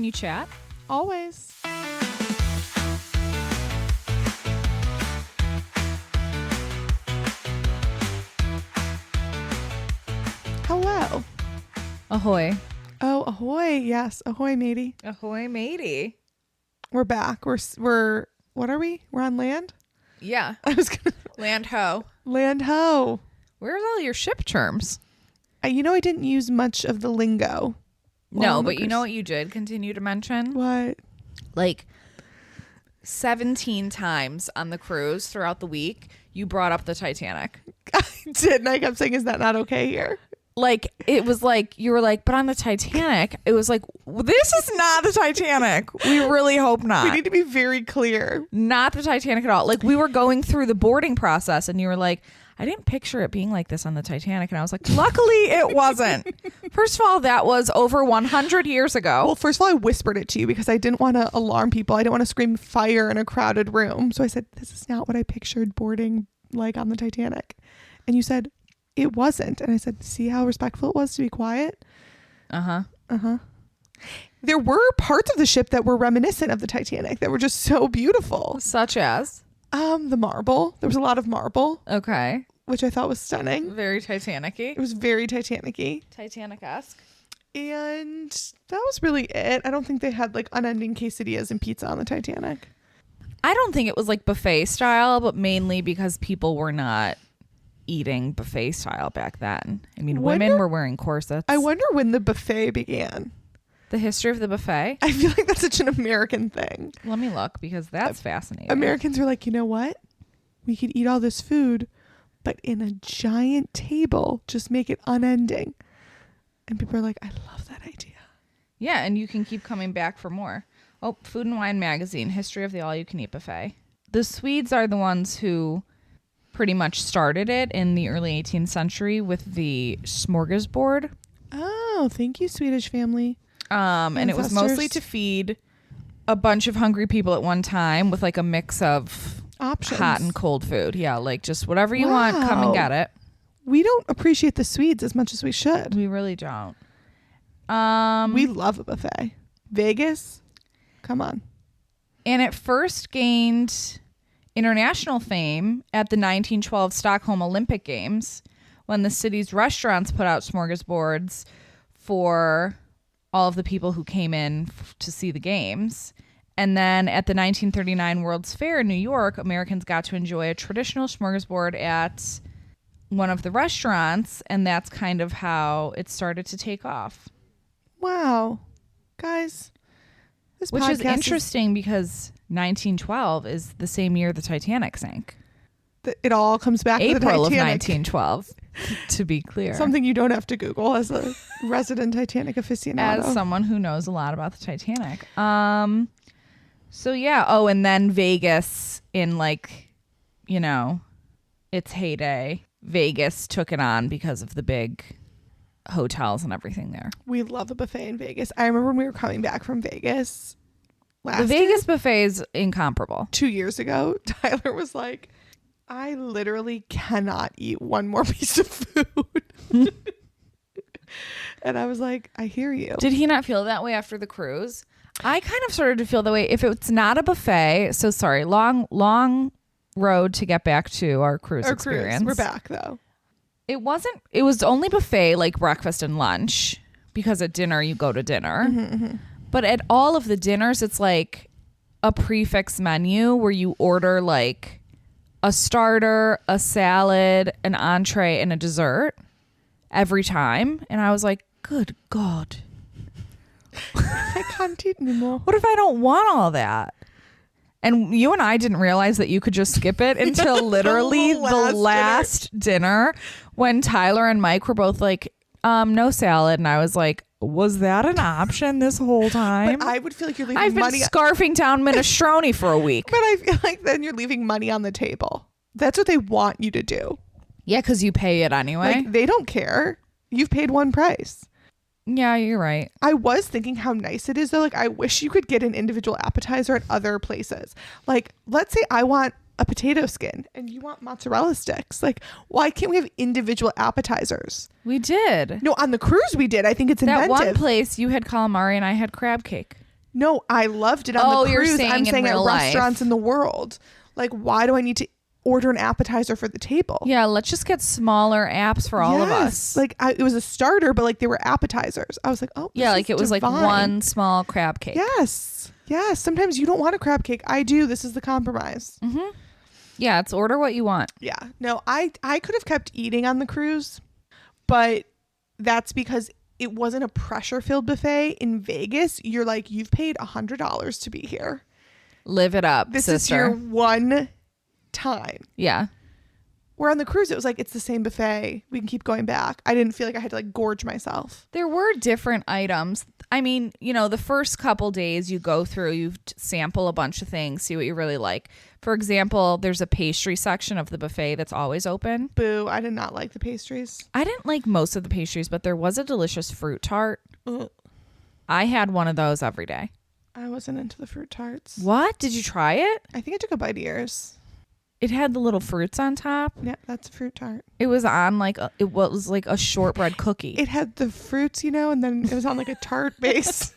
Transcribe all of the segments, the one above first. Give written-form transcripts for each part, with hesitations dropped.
you chat? Always. Hello. Ahoy. Oh, ahoy. Yes. Ahoy, matey. Ahoy, matey. We're back. We're what are we? We're on land? Yeah. I was gonna Land ho. land ho. Where's all your ship terms? I didn't use much of the lingo. No, but you know what you did continue to mention? What? Like 17 times on the cruise throughout the week, you brought up the Titanic. I did, and I kept saying, is that not okay here? Like, it was like, you were like, but on the Titanic, it was like, this is not the Titanic. We really hope not. We need to be very clear. Not the Titanic at all. Like, we were going through the boarding process, and you were like, I didn't picture it being like this on the Titanic. And I was like, luckily it wasn't. First of all, that was over 100 years ago. Well, first of all, I whispered it to you because I didn't want to alarm people. I didn't want to scream fire in a crowded room. So I said, this is not what I pictured boarding like on the Titanic. And you said, it wasn't. And I said, see how respectful it was to be quiet? Uh-huh. Uh-huh. There were parts of the ship that were reminiscent of the Titanic that were just so beautiful. Such as? The marble. There was a lot of marble. Okay. Which I thought was stunning. Very Titanic-y. It was very Titanic-y. Titanic-esque. And that was really it. I don't think they had like unending quesadillas and pizza on the Titanic. I don't think it was like buffet style, but mainly because people were not eating buffet style back then. I mean, women were wearing corsets. I wonder when the buffet began. The history of the buffet? I feel like that's such an American thing. Let me look because that's fascinating. Americans were like, you know what? We could eat all this food, but in a giant table, just make it unending. And people are like, I love that idea. Yeah, and you can keep coming back for more. Oh, Food and Wine Magazine, History of the All-You-Can-Eat Buffet. The Swedes are the ones who pretty much started it in the early 18th century with the smorgasbord. Oh, thank you, Swedish family. And it was mostly to feed a bunch of hungry people at one time with like a mix of options, hot and cold food. Yeah, like just whatever you want, come and get it. We don't appreciate the Swedes as much as we should. We really don't. We love a buffet. Vegas, come on. And it first gained international fame at the 1912 Stockholm Olympic Games when the city's restaurants put out smorgasbords for all of the people who came in to see the games. And then at the 1939 World's Fair in New York, Americans got to enjoy a traditional smorgasbord at one of the restaurants, and that's kind of how it started to take off. Wow. Guys, which is interesting because 1912 is the same year the Titanic sank. It all comes back to the Titanic. April of 1912, to be clear. Something you don't have to Google as a resident Titanic aficionado. As someone who knows a lot about the Titanic. So yeah. Oh, and then Vegas in like, its heyday. Vegas took it on because of the big hotels and everything there. We love a buffet in Vegas. I remember when we were coming back from Vegas the Vegas buffet is incomparable. 2 years ago, Tyler was like, I literally cannot eat one more piece of food. And I was like, I hear you. Did he not feel that way after the cruise? I kind of started to feel that way. If it's not a buffet, so sorry, long road to get back to our cruise experience. We're back though. It was only buffet like breakfast and lunch because at dinner you go to dinner. Mm-hmm, mm-hmm. But at all of the dinners, it's like a prefix menu where you order like a starter, a salad, an entree, and a dessert every time. And I was like, good God. I can't eat anymore. What if I don't want all that? And you and I didn't realize that you could just skip it until literally the last dinner when Tyler and Mike were both like, no salad. And I was like, was that an option this whole time? But I would feel like you're leaving I've been money. Scarfing down minestrone for a week. But I feel like then you're leaving money on the table. That's what they want you to do. Yeah, because you pay it anyway. Like, they don't care. You've paid one price. Yeah, you're right. I was thinking how nice it is though. Like, I wish you could get an individual appetizer at other places. Like, let's say I want a potato skin and you want mozzarella sticks. Like, why can't we have individual appetizers? We did. No, on the cruise we did. I think it's inventive. That one place you had calamari and I had crab cake. No, I loved it on Oh, the you're cruise. saying I'm in saying at real life. restaurants in the world. Like, why do I need to order an appetizer for the table? Yeah, let's just get smaller apps for all of us. Like, it was a starter, but like they were appetizers. I was like, oh, Yeah, this like is it was like divine. one small crab cake. Yes. Yes. Sometimes you don't want a crab cake. I do. This is the compromise. Mm-hmm. Yeah, it's order what you want. Yeah. No, I could have kept eating on the cruise, but that's because it wasn't a pressure-filled buffet. In Vegas, you're like, you've paid $100 to be here. Live it up, This sister. is your one time. Yeah. Where on the cruise, it was like, it's the same buffet. We can keep going back. I didn't feel like I had to like gorge myself. There were different items. I mean, you know, the first couple days you go through, you sample a bunch of things, see what you really like. For example, there's a pastry section of the buffet that's always open. Boo. I did not like the pastries. I didn't like most of the pastries, but there was a delicious fruit tart. Ugh. I had one of those every day. I wasn't into the fruit tarts. What? Did you try it? I think I took a bite of yours. It had the little fruits on top. Yeah, that's a fruit tart. It was on like it was like a shortbread cookie. It had the fruits, you know, and then it was on like a tart base.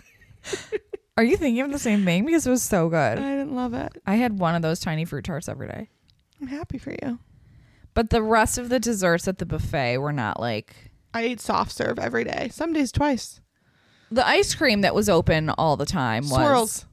Are you thinking of the same thing? Because it was so good. I didn't love it. I had one of those tiny fruit tarts every day. I'm happy for you. But the rest of the desserts at the buffet were not like... I ate soft serve every day. Some days twice. The ice cream that was open all the time was... Swirls.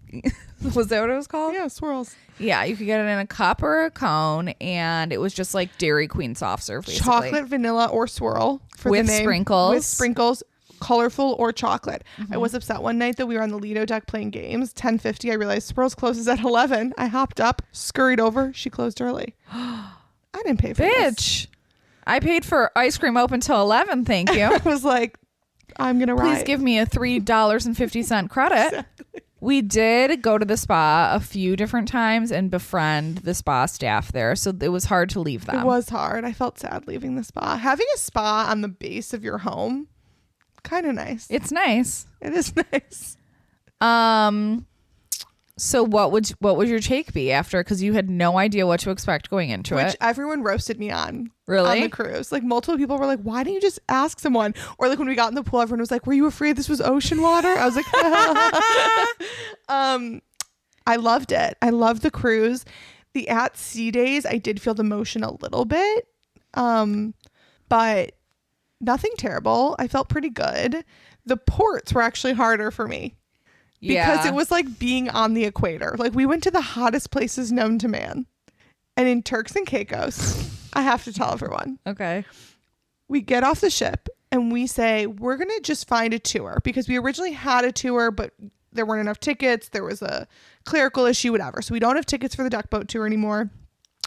Was that what it was called? Yeah, swirls. Yeah, you could get it in a cup or a cone, and it was just like Dairy Queen soft serve, basically. Chocolate, vanilla, or swirl for With the name. sprinkles. With sprinkles, colorful or chocolate. I was upset one night that we were on the Lido deck playing games. 10:50, I realized Swirls closes at 11. I hopped up, scurried over. She closed early. I didn't pay for this. Bitch. I paid for ice cream open till 11, thank you. I was like, I'm going to ride. Please give me a $3.50 credit. Exactly. We did go to the spa a few different times and befriend the spa staff there, so it was hard to leave them. It was hard. I felt sad leaving the spa. Having a spa on the base of your home, kind of nice. It's nice. It is nice. So what would your take be after? Because you had no idea what to expect going into Which it. everyone roasted me on. Really? On the cruise. Like multiple people were like, why didn't you just ask someone? Or like when we got in the pool, everyone was like, were you afraid this was ocean water? I was like, I loved it. I loved the cruise. The at sea days, I did feel the motion a little bit. But nothing terrible. I felt pretty good. The ports were actually harder for me. Because it was like being on the equator. Like we went to the hottest places known to man. And in Turks and Caicos, I have to tell everyone, Okay. we get off the ship and we say, we're going to just find a tour. Because we originally had a tour, but there weren't enough tickets. There was a clerical issue, whatever. So we don't have tickets for the duck boat tour anymore.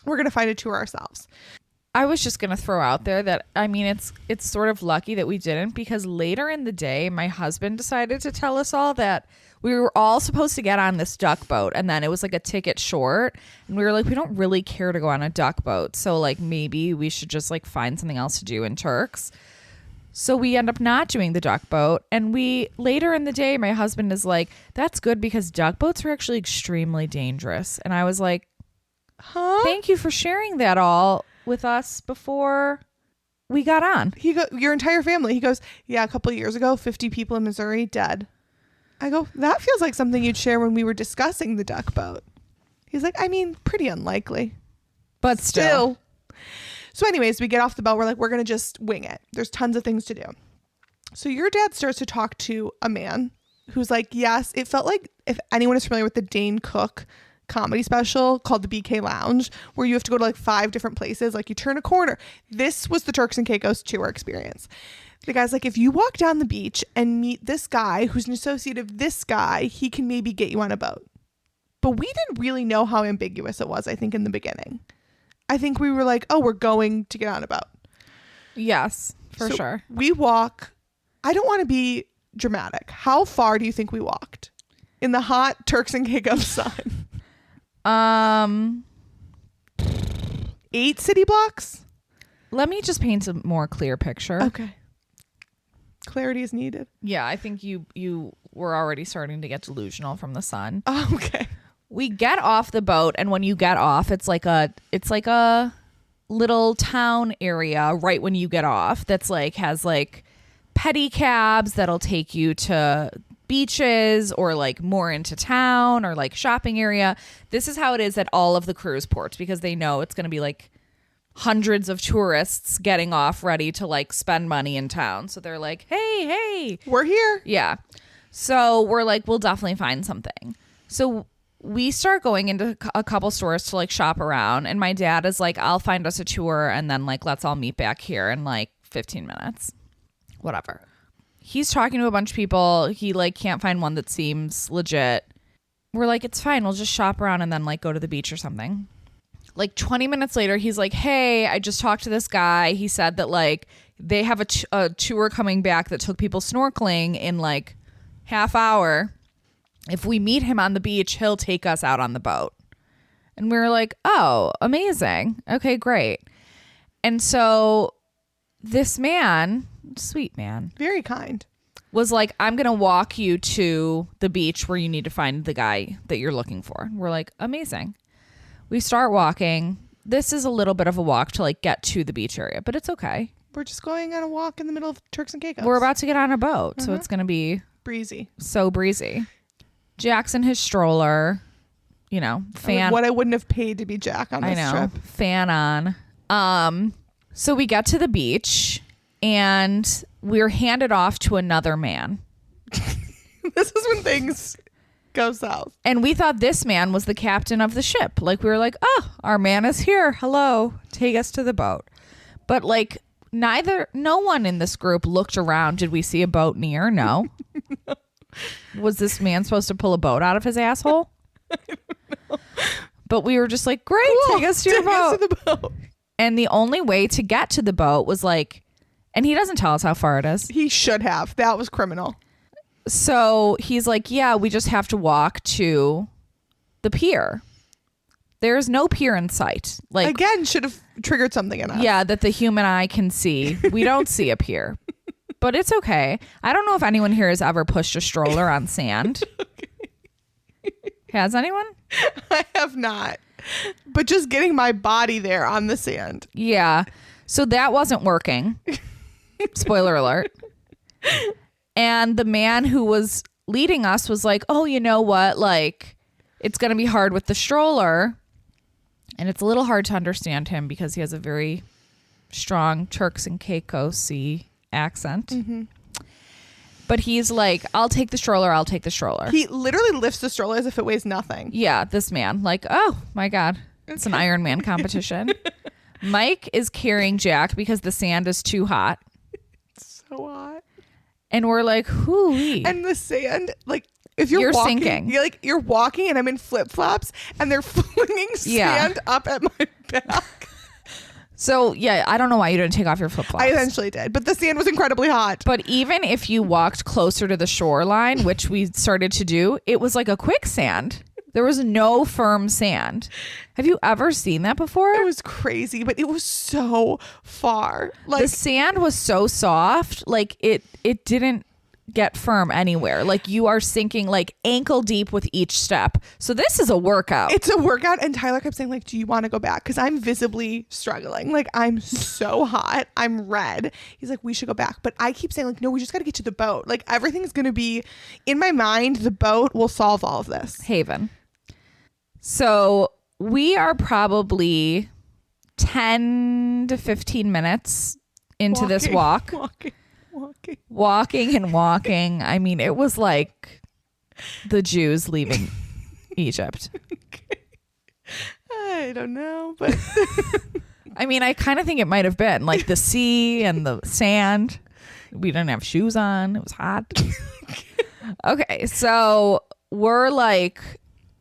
We're going to find a tour ourselves. I was just going to throw out there that, I mean, it's sort of lucky that we didn't, because later in the day, my husband decided to tell us all that we were all supposed to get on this duck boat, and then it was like a ticket short, and we were like, we don't really care to go on a duck boat, so like maybe we should just like find something else to do in Turks. So we end up not doing the duck boat, and we later in the day, my husband is like, that's good because duck boats are actually extremely dangerous. And I was like, Huh? thank you for sharing that all with us before we got on. Your entire family. He goes, yeah, a couple of years ago, 50 people in Missouri dead. I go, that feels like something you'd share when we were discussing the duck boat. He's like, I mean, pretty unlikely. But still. So anyways, we get off the boat. We're like, we're going to just wing it. There's tons of things to do. So your dad starts to talk to a man who's like, yes, it felt like, if anyone is familiar with the Dane Cook comedy special called the BK Lounge, where you have to go to like 5 different places, like you turn a corner. This was the Turks and Caicos tour experience. The guy's like, if you walk down the beach and meet this guy who's an associate of this guy, he can maybe get you on a boat. But we didn't really know how ambiguous it was, I think, in the beginning. I think we were like, oh, we're going to get on a boat. Yes, for So sure. We walk. I don't want to be dramatic. How far do you think we walked in the hot Turks and Caicos sun? 8 city blocks? Let me just paint a more clear picture. Okay. Clarity is needed. Yeah, I think you were already starting to get delusional from the sun. Oh, okay. We get off the boat, and when you get off, it's like a little town area right when you get off that's like has like pedicabs that'll take you to beaches or like more into town or like shopping area. This is how it is at all of the cruise ports because they know it's going to be like hundreds of tourists getting off ready to like spend money in town. So they're like, hey, we're here. yeah. So we're like, we'll definitely find something. So we start going into a couple stores to like shop around. And my dad is like, I'll find us a tour and then like, let's all meet back here in like 15 minutes. Whatever. He's talking to a bunch of people. He like can't find one that seems legit. We're like, it's fine. We'll just shop around and then like go to the beach or something. Like 20 minutes later, he's like, hey, I just talked to this guy. He said that like they have a tour coming back that took people snorkeling in like half hour. If we meet him on the beach, he'll take us out on the boat. And we were like, oh, amazing. Okay, great. And so this man, sweet man, very kind, was like, I'm going to walk you to the beach where you need to find the guy that you're looking for. We're like, amazing. We start walking. This is a little bit of a walk to like get to the beach area, but it's okay. We're just going on a walk in the middle of Turks and Caicos. We're about to get on a boat, so it's going to be breezy. So breezy. Jack's in his stroller, you know, fan. What I wouldn't have paid to be Jack on this trip. Fan on. So we get to the beach and we're handed off to another man. This is when things go south. And we thought this man was the captain of the ship. Like we were like, oh, our man is here. Hello. Take us to the boat. But like no one in this group looked around. Did we see a boat near? No. No. Was this man supposed to pull a boat out of his asshole? I don't know. But we were just like, great, cool. take us to your boat. To the boat. And the only way to get to the boat was like, and he doesn't tell us how far it is. He should have. That was criminal. So he's like, yeah, we just have to walk to the pier. There's no pier in sight. Like, again, should have triggered something in us. Yeah, that the human eye can see. We don't see a pier. But it's okay. I don't know if anyone here has ever pushed a stroller on sand. Has anyone? I have not. But just getting my body there on the sand. Yeah. So that wasn't working. Spoiler alert. And the man who was leading us was like, oh, you know what? Like, it's going to be hard with the stroller. And it's a little hard to understand him because he has a very strong Turks and Caicos-y accent. Mm-hmm. But he's like, I'll take the stroller. He literally lifts the stroller as if it weighs nothing. Yeah, this man. Like, oh my God. It's an Iron Man competition. Mike is carrying Jack because the sand is too hot. It's so hot. And we're like, hoo-wee. And the sand, like, if you're walking, sinking. You're walking and I'm in flip-flops and they're flinging sand up at my back. So, yeah, I don't know why you didn't take off your flip-flops. I eventually did, but the sand was incredibly hot. But even if you walked closer to the shoreline, which we started to do, it was like a quicksand. There was no firm sand. Have you ever seen that before? It was crazy, but it was so far. Like, the sand was so soft, like it didn't get firm anywhere. Like you are sinking like ankle deep with each step. So this is a workout. It's a workout. And Tyler kept saying like, do you want to go back? Because I'm visibly struggling. Like I'm so hot. I'm red. He's like, we should go back. But I keep saying like, no, we just got to get to the boat. Like everything's going to be in my mind. The boat will solve all of this. Haven. So we are probably 10 to 15 minutes into this walk. Walking and walking. I mean, it was like the Jews leaving Egypt. Okay. I don't know, but I mean, I kind of think it might have been like the sea and the sand. We didn't have shoes on. It was hot. Okay, so we're like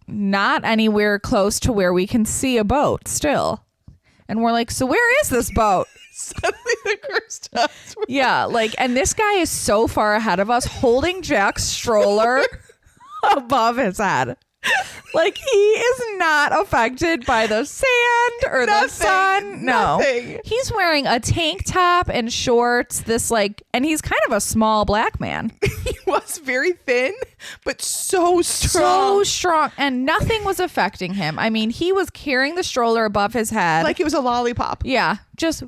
not anywhere close to where we can see a boat still. And we're like, so where is this boat? Suddenly the curse stops. Yeah, like, and this guy is so far ahead of us holding Jack's stroller above his head. Like, he is not affected by the sand or the sun. No. Nothing. He's wearing a tank top and shorts, and he's kind of a small black man. He was very thin, but so strong. So strong. And nothing was affecting him. I mean, he was carrying the stroller above his head. Like it was a lollipop. Yeah. Just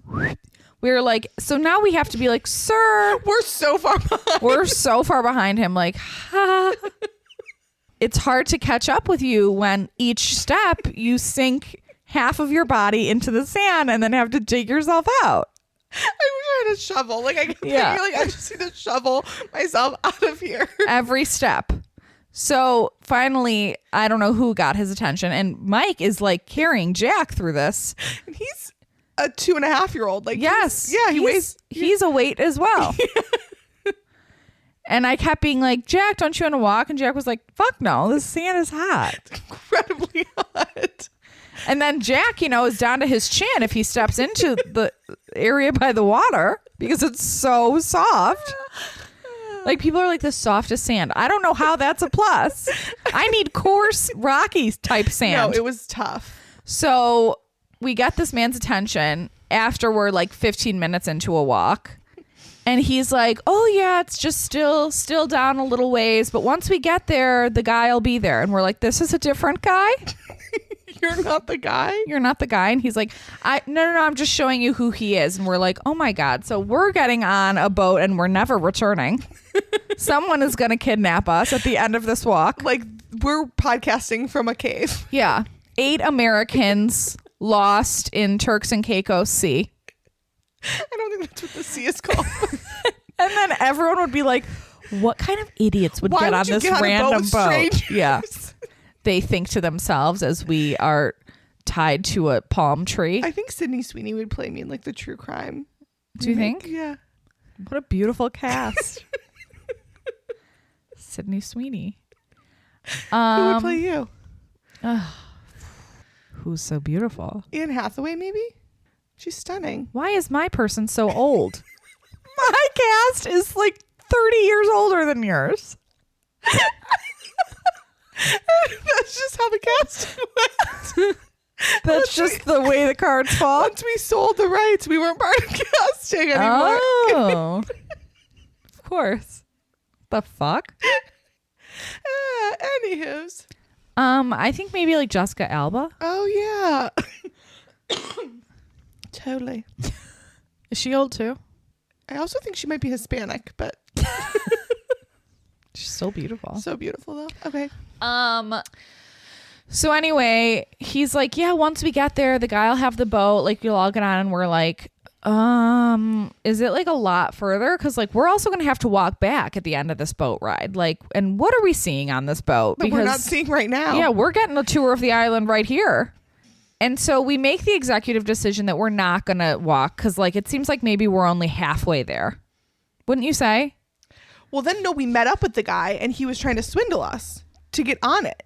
We were like, so now we have to be like, sir, We're so far behind. we're so far behind him. Like, ha. It's hard to catch up with you when each step you sink half of your body into the sand and then have to dig yourself out. I wish I had a shovel. Like, I can Yeah. like I just need to shovel myself out of here. Every step. So finally, I don't know who got his attention. And Mike is like carrying Jack through this. And he's a 2.5-year-old. Like, Yes. he weighs. He's a weight as well. And I kept being like, Jack, don't you want to walk? And Jack was like, fuck no, this sand is hot. Incredibly hot. And then Jack, is down to his chin if he steps into the area by the water because it's so soft. Like, people are like, the softest sand. I don't know how that's a plus. I need coarse, rocky type sand. No, it was tough. So we get this man's attention after we're like 15 minutes into a walk. And he's like, oh, yeah, it's just still down a little ways. But once we get there, the guy will be there. And we're like, this is a different guy? You're not the guy? You're not the guy? And he's like, no, I'm just showing you who he is. And we're like, oh, my God. So we're getting on a boat and we're never returning. Someone is going to kidnap us at the end of this walk. Like, we're podcasting from a cave. Yeah. 8 Americans lost in Turks and Caicos Sea. I don't think that's what the sea is called. And then everyone would be like, what kind of idiots would Why get would on you this get on a random boat with boat? strangers? Yeah. They think to themselves as we are tied to a palm tree. I think Sydney Sweeney would play me in like the true crime. Do you think? Yeah. What a beautiful cast. Sydney Sweeney. Who would play you? Who's so beautiful? Anne Hathaway, maybe? She's stunning. Why is my person so old? My cast is like 30 years older than yours. That's just how the cast went. That's just the way the cards fall. Once we sold the rights, we weren't part of casting anymore. Oh. Of course. The fuck? Anywho's. I think maybe like Jessica Alba. Oh, yeah. Totally. Is she old too? I also think she might be Hispanic, but She's so beautiful. so beautiful, though. Okay. So anyway, he's like, yeah, once we get there, the guy will have the boat. Like, you'll all get on. And we're like, is it like a lot further? Because like, we're also going to have to walk back at the end of this boat ride. Like, and what are we seeing on this boat? But we're not seeing right now. Yeah, we're getting a tour of the island right here. And so we make the executive decision that we're not going to walk because like, it seems like maybe we're only halfway there. Wouldn't you say? Well, then, no, we met up with the guy and he was trying to swindle us to get on it.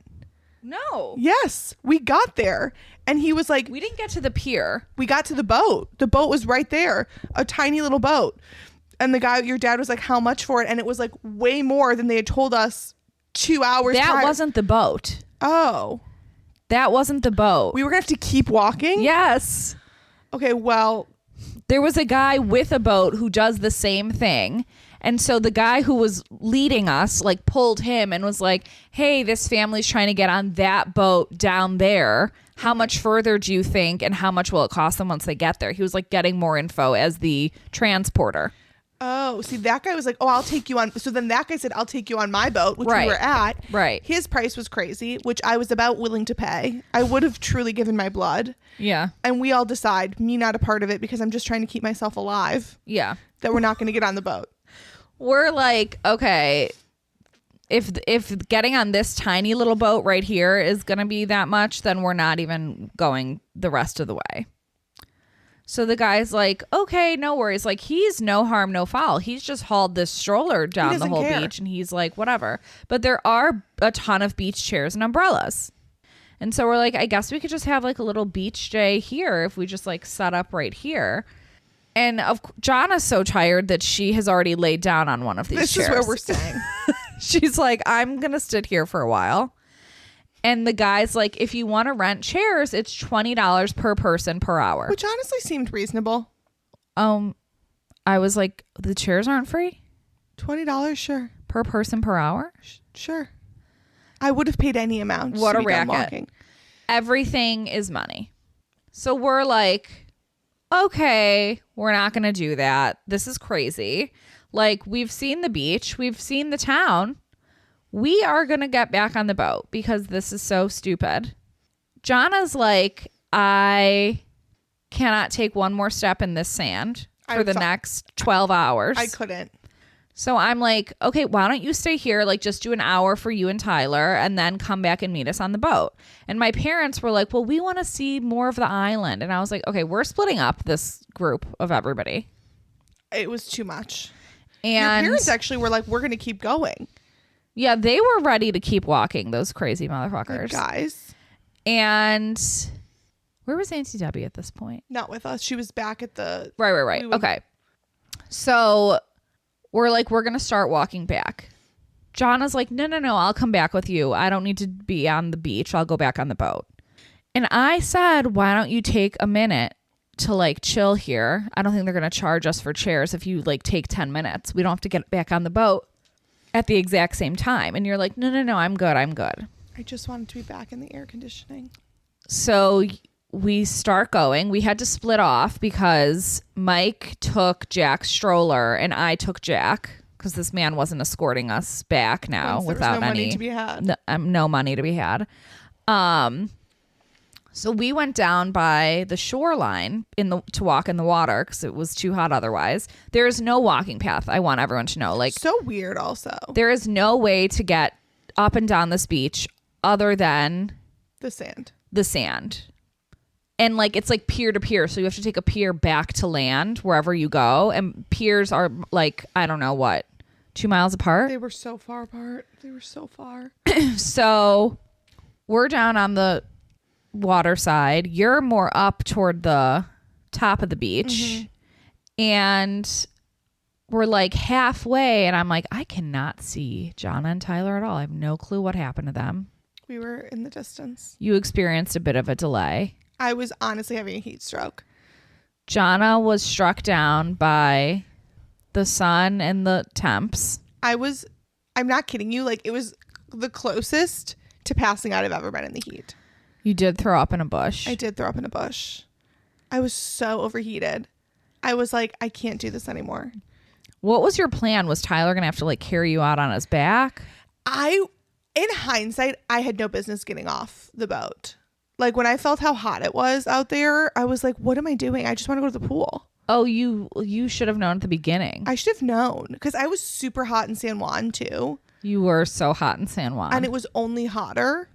No. Yes, we got there and he was like, We didn't get to the pier. we got to the boat. The boat was right there, a tiny little boat. And the guy, your dad was like, how much for it? And it was like way more than they had told us 2 hours That prior. wasn't the boat. Oh, That wasn't the boat. we were going to have to keep walking? Yes. Okay, well, There was a guy with a boat who does the same thing. And so the guy who was leading us like pulled him and was like, hey, this family's trying to get on that boat down there. How much further do you think? And how much will it cost them once they get there? He was like getting more info as the transporter. oh, see, that guy was like, oh, I'll take you on. So then that guy said, I'll take you on my boat, which Right. we were at. Right. His price was crazy, which I was about willing to pay. I would have truly given my blood. Yeah. And we all decide, me not a part of it because I'm just trying to keep myself alive, Yeah. that we're not going to get on the boat. We're like, okay, if getting on this tiny little boat right here is going to be that much, then we're not even going the rest of the way. So the guy's like, okay, no worries. Like, he's no harm, no foul. He's just hauled this stroller down the doesn't whole care. beach and he's like, whatever. But there are a ton of beach chairs and umbrellas. And so we're like, I guess we could just have like a little beach day here if we just like set up right here. And Johnna's so tired that she has already laid down on one of these chairs. This is where we're staying. She's like, I'm going to sit here for a while. And the guy's like, if you want to rent chairs, it's $20 per person per hour. Which honestly seemed reasonable. I was like, the chairs aren't free? $20, sure. Per person per hour? Sure. I would have paid any amount. What to a be done racket. walking. Everything is money. So we're like, okay, we're not going to do that. This is crazy. Like, we've seen the beach. We've seen the town. We are going to get back on the boat because this is so stupid. Johnna's like, I cannot take one more step in this sand for the next 12 hours. I couldn't. So I'm like, okay, why don't you stay here? Like, just do an hour for you and Tyler and then come back and meet us on the boat. And my parents were like, well, we want to see more of the island. And I was like, okay, we're splitting up this group of everybody. It was too much. And your parents actually were like, we're going to keep going. Yeah, they were ready to keep walking, those crazy motherfuckers. Good guys. And where was Auntie Debbie at this point? Not with us. She was back at the... Right. Okay. So we're like, we're going to start walking back. Johnna's like, no, I'll come back with you. I don't need to be on the beach. I'll go back on the boat. And I said, why don't you take a minute to like chill here? I don't think they're going to charge us for chairs if you like take 10 minutes. We don't have to get back on the boat at the exact same time. And you're like, no, I'm good. I just wanted to be back in the air conditioning. So we start going. We had to split off because Mike took Jack's stroller and I took Jack because this man wasn't escorting us back now without no any money to be had. No money to be had. So we went down by the shoreline to walk in the water because it was too hot otherwise. There is no walking path. I want everyone to know. Like, so weird also. there is no way to get up and down this beach other than the sand. And like, it's like pier to pier. So you have to take a pier back to land wherever you go. And piers are like, I don't know what, 2 miles apart. They were so far apart. They were so far. So we're down on the water side. You're more up toward the top of the beach. Mm-hmm. And we're like halfway. And I'm like, I cannot see Johnna and Tyler at all. I have no clue what happened to them. We were in the distance. You experienced a bit of a delay. I was honestly having a heat stroke. Johnna was struck down by the sun and the temps. I'm not kidding you. Like, it was the closest to passing out I've ever been in the heat. You did throw up in a bush. I did throw up in a bush. I was so overheated. I was like, I can't do this anymore. What was your plan? Was Tyler going to have to like carry you out on his back? In hindsight, I had no business getting off the boat. Like, when I felt how hot it was out there, I was like, what am I doing? I just want to go to the pool. Oh, you should have known at the beginning. I should have known because I was super hot in San Juan too. You were so hot in San Juan. And it was only hotter.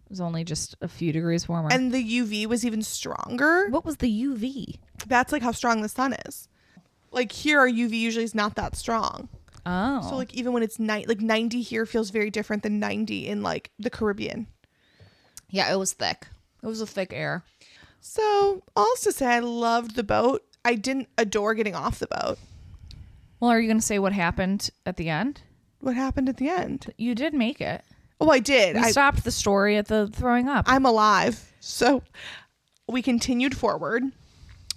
It was only just a few degrees warmer. And the UV was even stronger. What was the UV? That's like how strong the sun is. Like, here, our UV usually is not that strong. Oh. So like, even when it's night, like 90 here feels very different than 90 in like the Caribbean. Yeah, it was thick. It was a thick air. So, all to say, I loved the boat. I didn't adore getting off the boat. Well, are you going to say what happened at the end? What happened at the end? You did make it. Oh, I did. We stopped the story at the throwing up. I'm alive. So, we continued forward.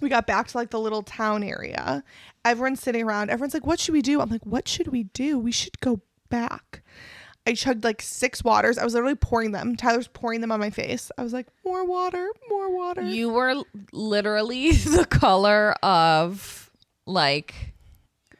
We got back to like the little town area. Everyone's sitting around. Everyone's like, what should we do? I'm like, what should we do? We should go back. I chugged like 6 waters. I was literally pouring them. Tyler's pouring them on my face. I was like, more water, more water. You were literally the color of like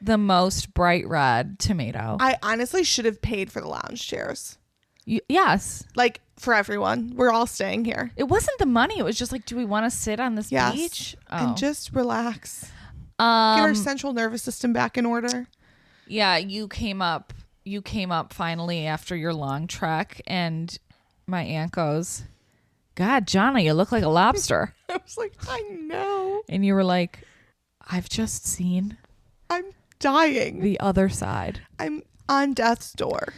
the most bright red tomato. I honestly should have paid for the lounge chairs. Yes. Like, for everyone. We're all staying here. It wasn't the money. It was just like, do we want to sit on this beach? Oh. And just relax. Get our central nervous system back in order. Yeah, you came up finally after your long trek, and my aunt goes, God, Johnna, you look like a lobster. I was like, I know. And you were like, I've just seen. I'm dying. The other side. I'm on death's door.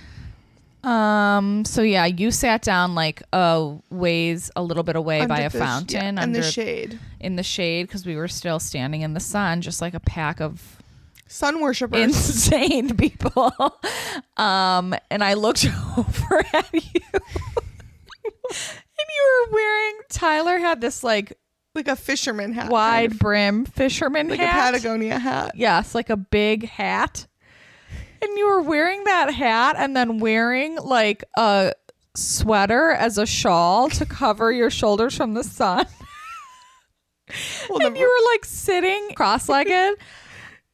So yeah, you sat down like a little bit away by a fountain. Yeah, in the shade. In the shade, because we were still standing in the sun, just like a pack of sun worshippers, insane people. And I looked over at you, and you were wearing. Tyler had this like a fisherman hat, wide brim fisherman hat, like a Patagonia hat. Yes, like a big hat. And you were wearing that hat and then wearing like a sweater as a shawl to cover your shoulders from the sun. Well, and you were like sitting cross-legged,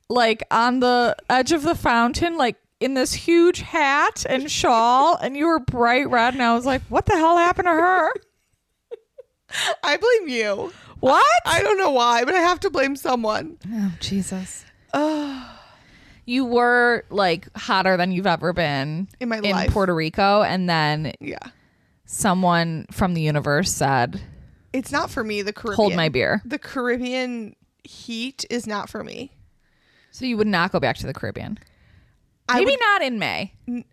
like on the edge of the fountain, like in this huge hat and shawl, and you were bright red. And I was like, what the hell happened to her? I blame you. What? I don't know why, but I have to blame someone. Oh, Jesus. You were like hotter than you've ever been In my life. Puerto Rico. And then someone from the universe said, it's not for me, the Caribbean. Hold my beer. The Caribbean heat is not for me. So you would not go back to the Caribbean? Maybe not in May.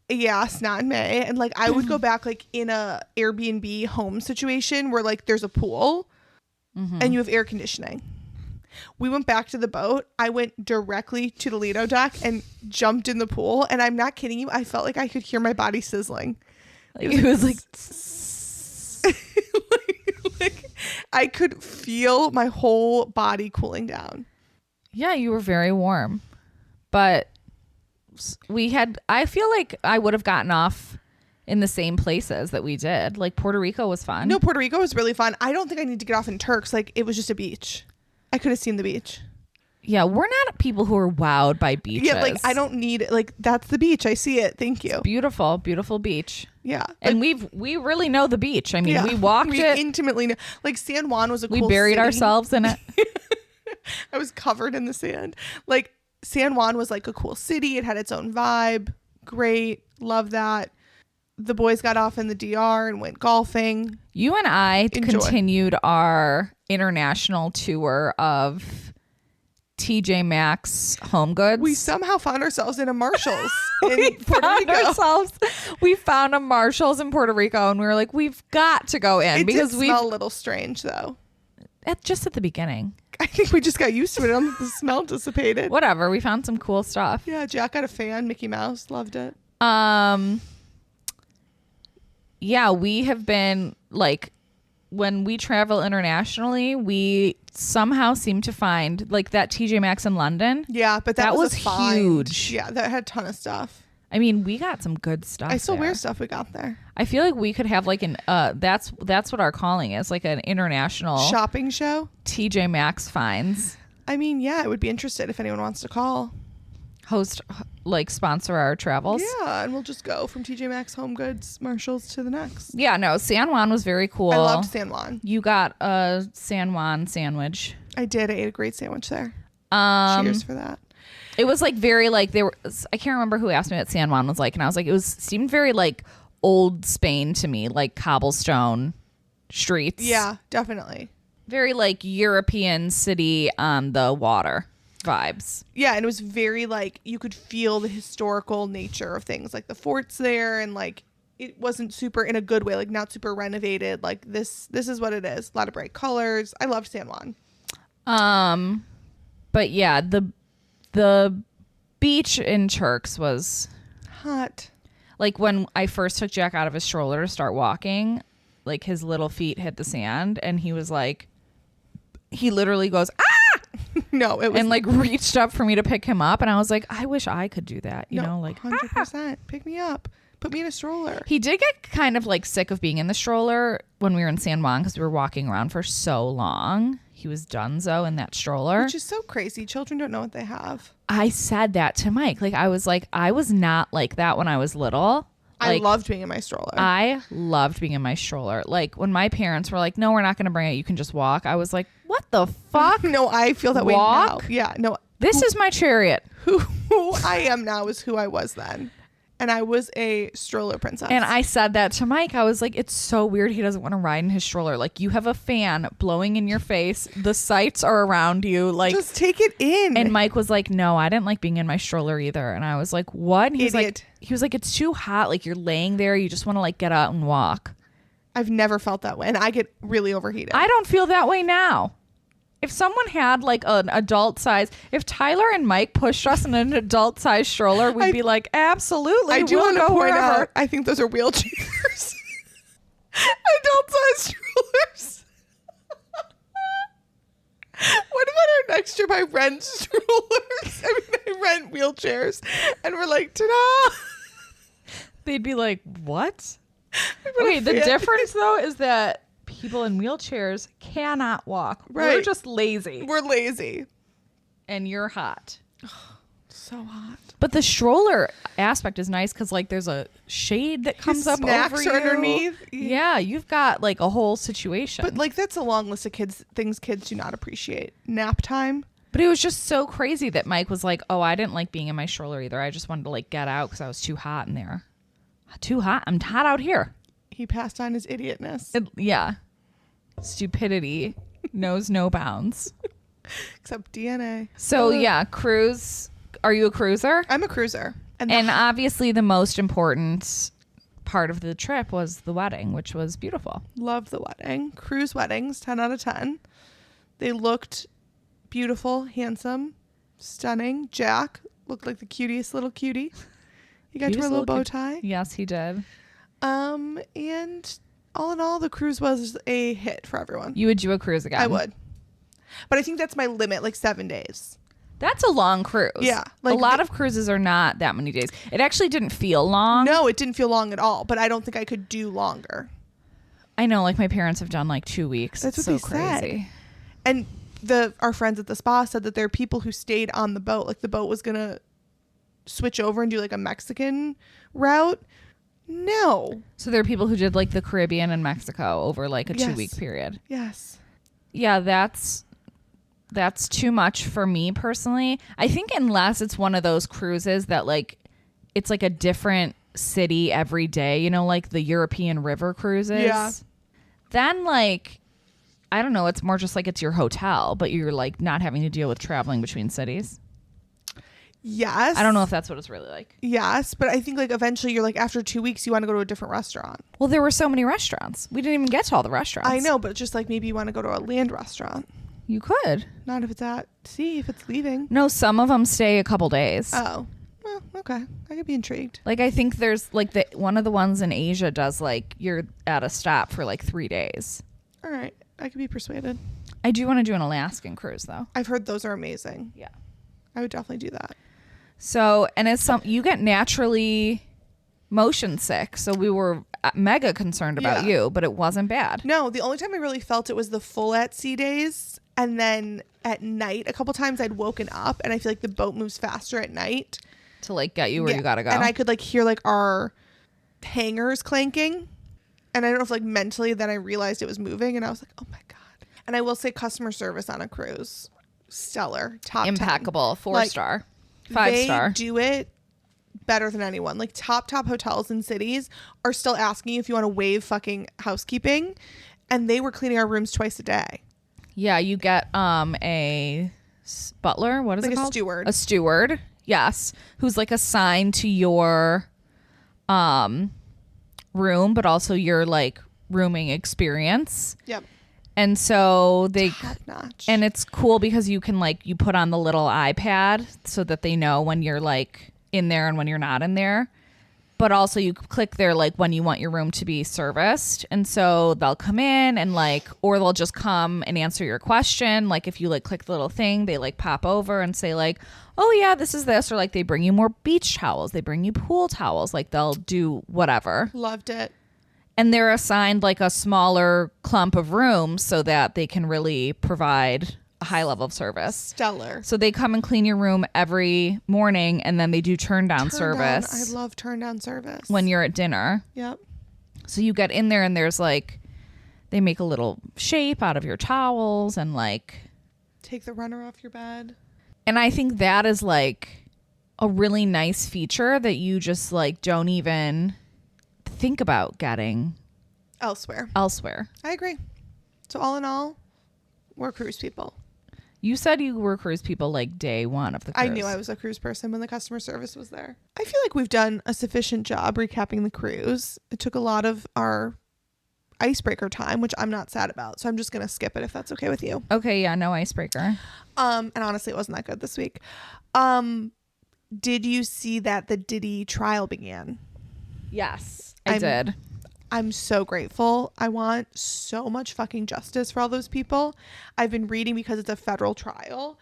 Yes, not in May. And like I would go back like in a Airbnb home situation where like there's a pool and you have air conditioning. We went back to the boat. I went directly to the Lido deck and jumped in the pool. And I'm not kidding you. I felt like I could hear my body sizzling. It was like like I could feel my whole body cooling down. Yeah, you were very warm. But I feel like I would have gotten off in the same places that we did. Like Puerto Rico was fun. No, Puerto Rico was really fun. I don't think I need to get off in Turks. Like it was just a beach. I could have seen the beach. Yeah, we're not people who are wowed by beaches. Yeah, like I don't need like that's the beach. I see it. Thank you. Beautiful, beautiful beach. Yeah. And we really know the beach. I mean, we walked it. Intimately know. Like San Juan was a cool We buried city. ourselves in it. I was covered in the sand. Like San Juan was like a cool city. It had its own vibe. Great. Love that. The boys got off in the DR and went golfing. You and I Enjoy. continued our international tour of TJ Maxx Home Goods. We somehow found ourselves in a Marshall's in Puerto Rico. We found a Marshall's in Puerto Rico, and we were like, we've got to go in. It because did smell a little strange though. Just at the beginning. I think we just got used to it. I don't think the smell dissipated. Whatever. We found some cool stuff. Yeah, Jack got a fan. Mickey Mouse loved it. Yeah, we have been like, when we travel internationally, we somehow seem to find like that TJ Maxx in London. Yeah, but that was huge. Yeah, that had a ton of stuff. I mean, we got some good stuff. I still there. wear stuff we got there. I feel like we could have like an that's what our calling is, like an international shopping show. TJ Maxx finds. I mean, yeah, I would be interested if anyone wants to call. Host, like sponsor our travels. Yeah, and we'll just go from TJ Maxx, Home Goods, Marshalls to the next. Yeah, no, San Juan was very cool. I loved San Juan. You got a San Juan sandwich. I did. I ate a great sandwich there. Cheers for that. It was like very like they were. I can't remember who asked me what San Juan was like, and I was like, seemed very like old Spain to me, like cobblestone streets. Yeah, definitely. Very like European city on the water vibes. Yeah, and it was very like you could feel the historical nature of things, like the forts there, and like it wasn't super in a good way, like not super renovated. Like this is what it is. A lot of bright colors. I loved San Juan. But yeah, the beach in Turks was hot. Like when I first took Jack out of his stroller to start walking, like his little feet hit the sand, and he was like, he literally goes, ah! No, it was, and like reached up for me to pick him up, and I was like, I wish I could do that, you know, like 100%. Pick me up, put me in a stroller. He did get kind of like sick of being in the stroller when we were in San Juan because we were walking around for so long. He was donezo in that stroller, which is so crazy. Children don't know what they have. I said that to Mike. Like I was not like that when I was little. I loved being in my stroller. I loved being in my stroller. Like when my parents were like, no, we're not going to bring it. You can just walk. I was like, what the fuck? No, I feel that way now. Yeah, no. This is my chariot. Who I am now is who I was then. And I was a stroller princess. And I said that to Mike. I was like, it's so weird he doesn't want to ride in his stroller. Like you have a fan blowing in your face. The sights are around you. Like just take it in. And Mike was like, no, I didn't like being in my stroller either. And I was like, what? And he was like, it's too hot. Like you're laying there. You just want to like get out and walk. I've never felt that way. And I get really overheated. I don't feel that way now. If someone had like an adult size, if Tyler and Mike pushed us in an adult size stroller, we'd be like, absolutely. I do want to point out, I think those are wheelchairs. Adult size strollers. What about our next trip? I rent strollers. I mean, I rent wheelchairs. And we're like, ta-da. They'd be like, what? Okay, the difference though is that People in wheelchairs cannot walk. Right. We're just lazy. We're lazy. And you're hot. So hot. But the stroller aspect is nice because like there's a shade that comes up snacks over are you. underneath. Yeah, you've got like a whole situation. But like that's a long list of things kids do not appreciate. Nap time. But it was just so crazy that Mike was like, oh, I didn't like being in my stroller either. I just wanted to like get out because I was too hot in there. Too hot? I'm hot out here. He passed on his idiotness. Yeah. Stupidity knows no bounds. Except DNA. So yeah, cruise. Are you a cruiser? I'm a cruiser. And obviously the most important part of the trip was the wedding, which was beautiful. Love the wedding. Cruise weddings, 10 out of 10. They looked beautiful, handsome, stunning. Jack looked like the cutest little cutie. He got to wear a little bow tie. Yes, he did. And all in all, the cruise was a hit for everyone. You would do a cruise again? I would. But I think that's my limit, like 7 days. That's a long cruise. Yeah. Like a lot of cruises are not that many days. It actually didn't feel long. No, it didn't feel long at all, but I don't think I could do longer. I know, like my parents have done like 2 weeks. That's it's what so they crazy. Said. And our friends at the spa said that there are people who stayed on the boat. Like the boat was going to switch over and do like a Mexican route. No. So there are people who did like the Caribbean and Mexico over like a 2-week period. Yes. Yeah, that's too much for me personally. I think unless it's one of those cruises that like it's like a different city every day, you know, like the European river cruises. Yeah. Then like I don't know, it's more just like it's your hotel, but you're like not having to deal with traveling between cities. Yes. I don't know if that's what it's really like. Yes, but I think like eventually you're like after 2 weeks you want to go to a different restaurant. Well, there were so many restaurants. We didn't even get to all the restaurants. I know, but just like maybe you want to go to a land restaurant. You could. Not if it's at sea, if it's leaving. No, some of them stay a couple days. Oh. Well, okay. I could be intrigued. Like I think there's like one of the ones in Asia does like you're at a stop for like 3 days. All right. I could be persuaded. I do want to do an Alaskan cruise though. I've heard those are amazing. Yeah. I would definitely do that. So, and it's you get naturally motion sick. So we were mega concerned about you, but it wasn't bad. No, the only time I really felt it was the full at sea days. And then at night, a couple times I'd woken up and I feel like the boat moves faster at night. To like get you where you gotta go. And I could like hear like our hangers clanking. And I don't know if like mentally then I realized it was moving and I was like, oh my God. And I will say customer service on a cruise, stellar, top 10. Impeccable, 4-star, Like, 5-star. They do it better than anyone. Like top hotels in cities are still asking you if you want to waive fucking housekeeping. And they were cleaning our rooms twice a day. Yeah, you get a butler. What is like it called? A steward. A steward. Yes, who's like assigned to your room, but also your like rooming experience. Yep. And so they Top notch. and it's cool because you can like you put on the little iPad so that they know when you're like in there and when you're not in there. But also you click there like when you want your room to be serviced. And so they'll come in and like, or they'll just come and answer your question. Like if you like click the little thing, they like pop over and say like, oh yeah, this is this. Or like they bring you more beach towels. They bring you pool towels. Like they'll do whatever. Loved it. And they're assigned like a smaller clump of rooms so that they can really provide a high level of service. Stellar. So they come and clean your room every morning and then they do turn down service. I love turn down service. When you're at dinner. Yep. So you get in there and there's like, they make a little shape out of your towels and like. Take the runner off your bed. And I think that is like a really nice feature that you just like don't even think about getting Elsewhere. I agree. So all in all, we're cruise people. You said you were cruise people like day one of the cruise. I knew I was a cruise person when the customer service was there. I feel like we've done a sufficient job recapping the cruise. It took a lot of our icebreaker time, which I'm not sad about. So I'm just going to skip it if that's okay with you. Okay, yeah, no icebreaker. And honestly, it wasn't that good this week. Did you see that the Diddy trial began? Yes, I did. I'm so grateful. I want so much fucking justice for all those people. I've been reading because it's a federal trial.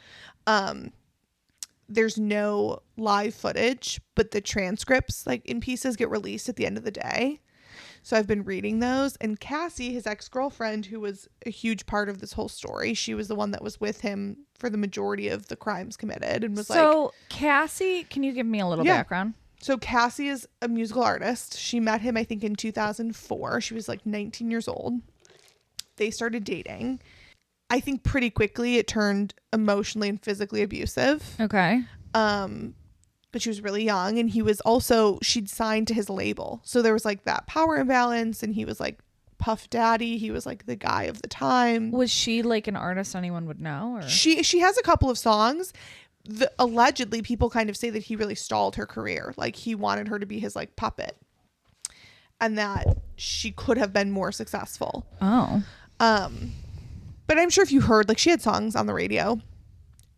There's no live footage, but the transcripts like in pieces get released at the end of the day. So I've been reading those. And Cassie, his ex-girlfriend, who was a huge part of this whole story, she was the one that was with him for the majority of the crimes committed and was So Cassie, can you give me a little background? So Cassie is a musical artist. She met him, I think, in 2004. She was like 19 years old. They started dating. I think pretty quickly it turned emotionally and physically abusive. Okay. But she was really young, and he was also, she'd signed to his label. So there was like that power imbalance, and he was like Puff Daddy. He was like the guy of the time. Was she like an artist anyone would know? Or? She has a couple of songs. Allegedly, people kind of say that he really stalled her career. Like he wanted her to be his like puppet, and that she could have been more successful. Oh. But I'm sure if you heard, like she had songs on the radio.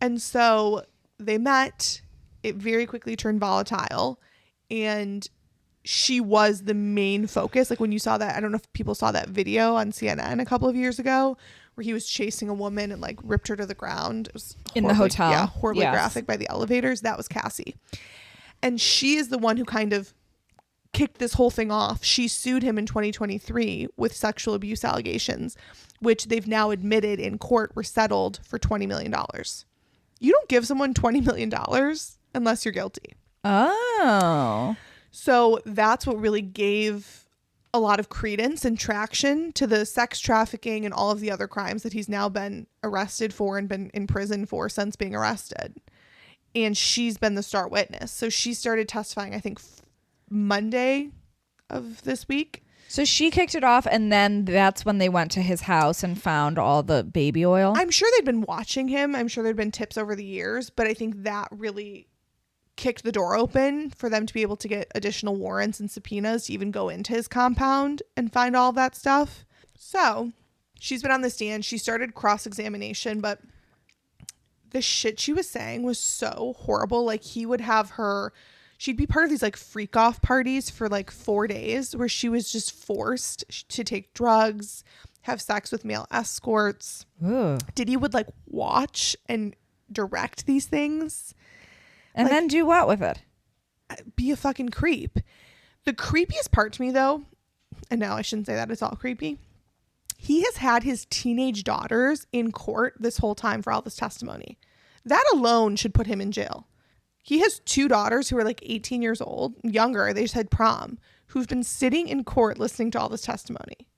And so they met. It very quickly turned volatile. And she was the main focus. Like when you saw that, I don't know if people saw that video on CNN a couple of years ago where he was chasing a woman and like ripped her to the ground. It was in the hotel. Yeah, horribly graphic by the elevators. That was Cassie. And she is the one who kind of kicked this whole thing off. She sued him in 2023 with sexual abuse allegations, which they've now admitted in court were settled for $20 million. You don't give someone $20 million unless you're guilty. Oh. So that's what really gave a lot of credence and traction to the sex trafficking and all of the other crimes that he's now been arrested for and been in prison for since being arrested. And she's been the star witness. So she started testifying, I think, Monday of this week. So she kicked it off, and then that's when they went to his house and found all the baby oil. I'm sure they'd been watching him. I'm sure there'd been tips over the years, but I think that really kicked the door open for them to be able to get additional warrants and subpoenas to even go into his compound and find all of that stuff. So she's been on the stand. She started cross-examination, but the shit she was saying was so horrible. Like he would have her, she'd be part of these like freak off parties for like 4 days where she was just forced to take drugs, have sex with male escorts. Ooh. Diddy would like watch and direct these things. And like, then do what with it? Be a fucking creep. The creepiest part to me though, and now I shouldn't say that it's all creepy, he has had his teenage daughters in court this whole time for all this testimony. That alone should put him in jail. He has 2 daughters who are like 18 years old, younger, they just had prom, who've been sitting in court listening to all this testimony.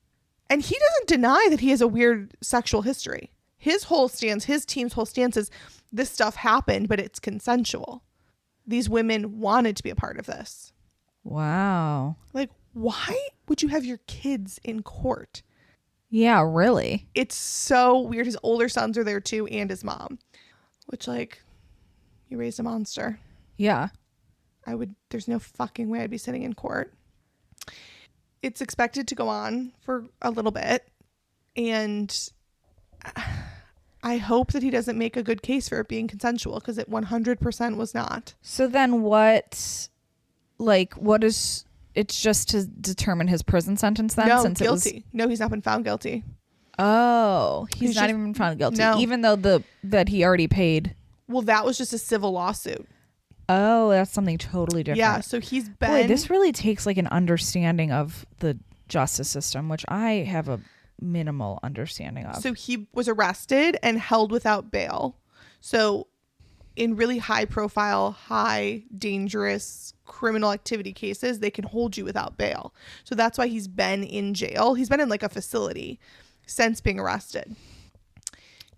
And he doesn't deny that he has a weird sexual history. His whole stance, his team's whole stance is this stuff happened, but it's consensual. These women wanted to be a part of this. Wow. Like, why would you have your kids in court? Yeah, really? It's so weird. His older sons are there too, and his mom. Which, like, you raised a monster. Yeah. There's no fucking way I'd be sitting in court. It's expected to go on for a little bit. And I hope that he doesn't make a good case for it being consensual, because it 100% was not. So then it's just to determine his prison sentence then? No, since guilty. No, he's not been found guilty. Oh, he's not just, even been found guilty, no. even though that he already paid. Well, that was just a civil lawsuit. Oh, that's something totally different. Yeah, so he's been... Boy, this really takes like an understanding of the justice system, which I have a minimal understanding of. So he was arrested and held without bail. So in really high profile, high dangerous criminal activity cases, they can hold you without bail. So that's why he's been in jail. He's been in like a facility since being arrested.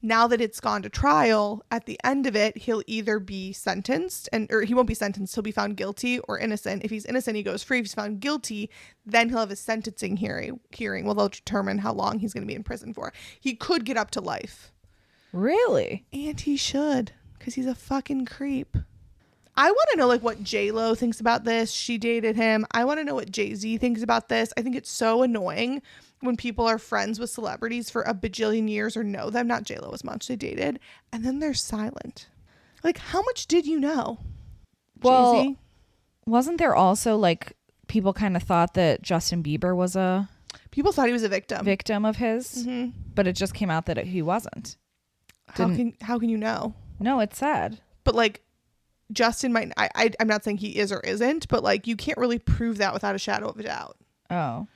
Now that it's gone to trial, at the end of it, he'll either be sentenced or he won't be sentenced. He'll be found guilty or innocent. If he's innocent, he goes free. If he's found guilty, then he'll have a sentencing hearing where they'll determine how long he's going to be in prison for. He could get up to life. Really? And he should, because he's a fucking creep. I want to know like what J-Lo thinks about this. She dated him. I want to know what Jay-Z thinks about this. I think it's so annoying when people are friends with celebrities for a bajillion years or know them, not J-Lo as much, they dated, and then they're silent. Like, how much did you know? Well, Jay-Z? Wasn't there also like people kind of thought that Justin Bieber was a People thought he was a victim of his, but it just came out that he wasn't. How can you know? No, it's sad. But like, Justin might, I'm not saying he is or isn't, but like, you can't really prove that without a shadow of a doubt. Oh.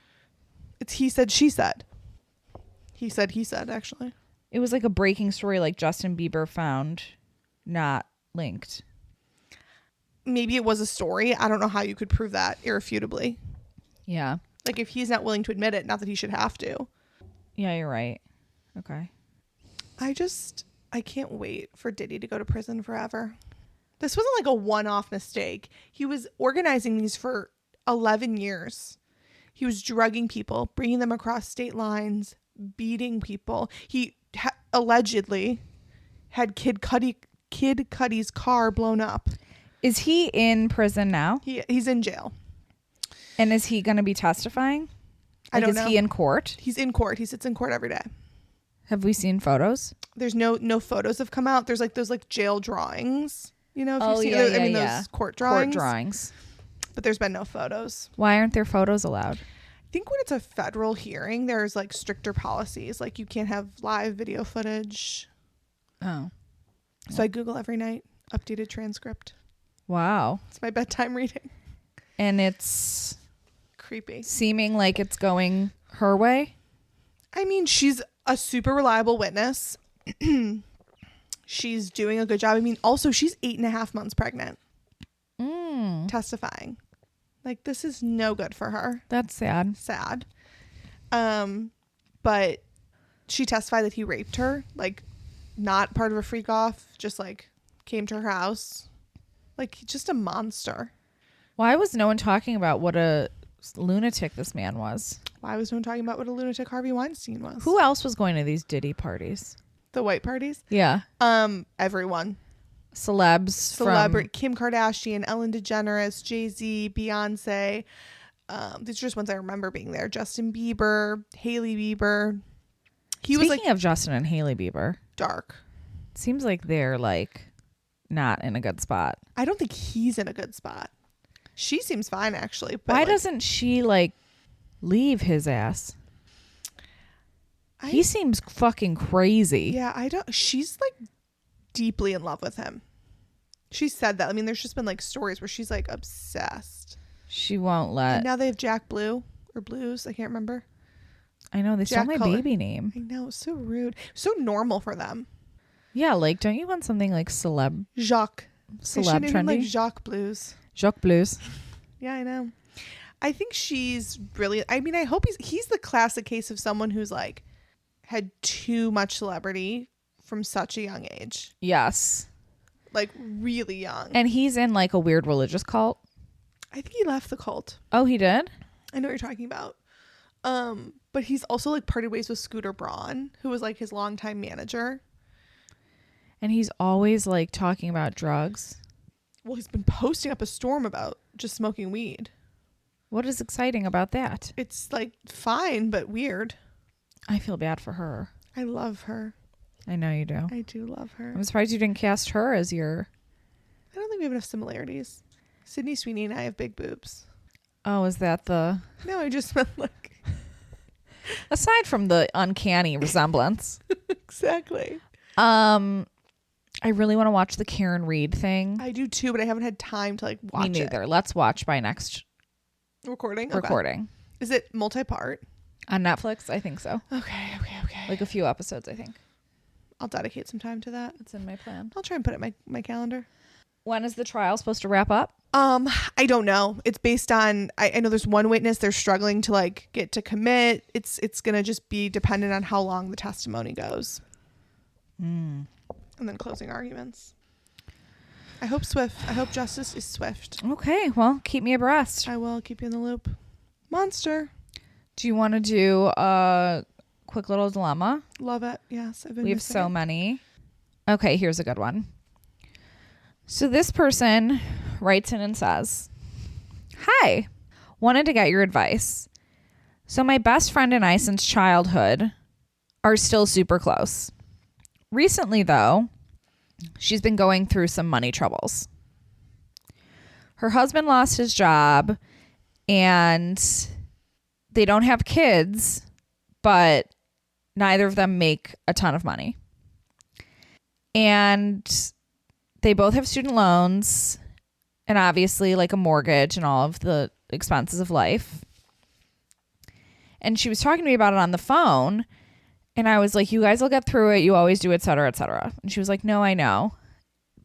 It's he said, she said. He said, actually. It was like a breaking story like Justin Bieber found not linked. Maybe it was a story. I don't know how you could prove that irrefutably. Yeah. Like if he's not willing to admit it, not that he should have to. Yeah, you're right. Okay. I can't wait for Diddy to go to prison forever. This wasn't like a one-off mistake. He was organizing these for 11 years. He was drugging people, bringing them across state lines, beating people. He allegedly had Kid Cudi's car blown up. Is he in prison now? He's in jail. And is he going to be testifying? I don't know. Is he in court? He's in court. He sits in court every day. Have we seen photos? There's no photos have come out. There's like those like jail drawings. You know, if you've seen yeah, I mean those court drawings. Court drawings. But there's been no photos. Why aren't there photos allowed? I think when it's a federal hearing, there's like stricter policies. Like you can't have live video footage. Oh. So I Google every night, updated transcript. Wow. It's my bedtime reading. And it's creepy. Seeming like it's going her way? I mean, she's a super reliable witness. She's doing a good job. I mean, also she's 8.5 months pregnant. Testifying. Like this is no good for her. That's sad. Sad. But she testified that he raped her, like not part of a freak off, just like came to her house. Like just a monster. Why was no one talking about what a lunatic this man was? Why was no one talking about what a lunatic Harvey Weinstein was? Who else was going to these Diddy parties? The white parties? Yeah. Everyone. Celebrity. Kim Kardashian, Ellen DeGeneres, Jay-Z, Beyonce. These are just ones I remember being there. Justin Bieber, Hailey Bieber. Speaking of Justin and Hailey Bieber. Dark. Seems like they're like not in a good spot. I don't think he's in a good spot. She seems fine actually. But why doesn't she like leave his ass? He seems fucking crazy. Yeah, she's like deeply in love with him. She said that. I mean, there's just been like stories where she's like obsessed. She won't let. And now they have Jack Blue or Blues. I can't remember. I know, they stole my baby name. I know, it's so rude. So normal for them. Yeah, like don't you want something like celeb? Jacques. Celeb trendy? Like Jacques Blues. Jacques Blues. Yeah, I know. I think she's brilliant. I mean, I hope he's the classic case of someone who's like had too much celebrity from such a young age. Yes. Like really young. And he's in like a weird religious cult. I think he left the cult. Oh, he did? I know what you're talking about. But he's also like parted ways with Scooter Braun, who was like his longtime manager. And he's always like talking about drugs. Well, he's been posting up a storm about just smoking weed. What is exciting about that? It's like fine, but weird. I feel bad for her. I love her. I know you do. I do love her. I'm surprised you didn't cast her as your... I don't think we have enough similarities. Sydney Sweeney and I have big boobs. Oh, is that the... No, I just meant like... Aside from the uncanny resemblance. Exactly. I really want to watch the Karen Reed thing. I do too, but I haven't had time to like watch it. Me neither. Let's watch by next recording. Okay. Is it multi-part? On Netflix? I think so. Okay. Like a few episodes, I think. I'll dedicate some time to that. It's in my plan. I'll try and put it in my calendar. When is the trial supposed to wrap up? I don't know. It's based on I know there's one witness they're struggling to like get to commit. It's gonna just be dependent on how long the testimony goes. And then closing arguments. I hope justice is swift. Okay, well, keep me abreast. I will keep you in the loop. Monster. Do you want to do a quick little dilemma? Love it. Yes. We have so many. Okay, here's a good one. So this person writes in and says, "Hi, wanted to get your advice. So my best friend and I since childhood are still super close. Recently, though, she's been going through some money troubles. Her husband lost his job and they don't have kids, but neither of them make a ton of money. And they both have student loans and obviously like a mortgage and all of the expenses of life. And she was talking to me about it on the phone. And I was like, you guys will get through it. You always do, et cetera, et cetera. And she was like, no, I know.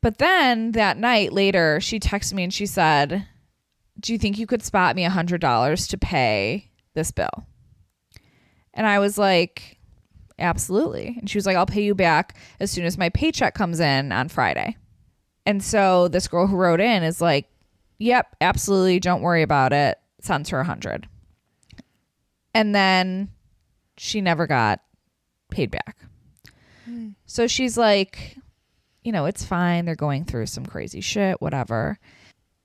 But then that night later, she texted me and she said, do you think you could spot me $100 to pay this bill? And I was like, absolutely. And she was like, I'll pay you back as soon as my paycheck comes in on Friday. And so this girl who wrote in is like, yep, absolutely. Don't worry about it. Sends her $100. And then she never got paid back. So she's like, you know, it's fine. They're going through some crazy shit, whatever.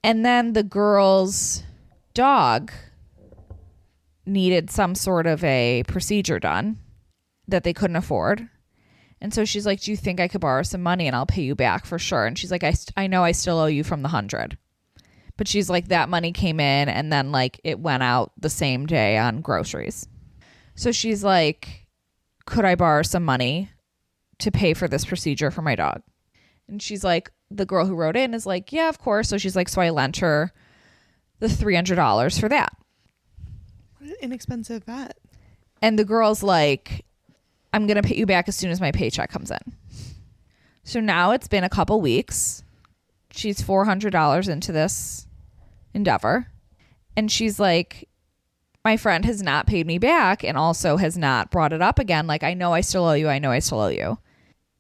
And then the girl's dog needed some sort of a procedure done that they couldn't afford. And so she's like, do you think I could borrow some money and I'll pay you back for sure? And she's like, I know I still owe you from the 100. But she's like, that money came in and then like it went out the same day on groceries. So she's like, could I borrow some money to pay for this procedure for my dog? And she's like, the girl who wrote in is like, yeah, of course. So she's like, so I lent her the $300 for that. What an inexpensive vet. And the girl's like, I'm going to pay you back as soon as my paycheck comes in. So now it's been a couple weeks. She's $400 into this endeavor. And she's like, my friend has not paid me back and also has not brought it up again. Like, I know I still owe you. I know I still owe you.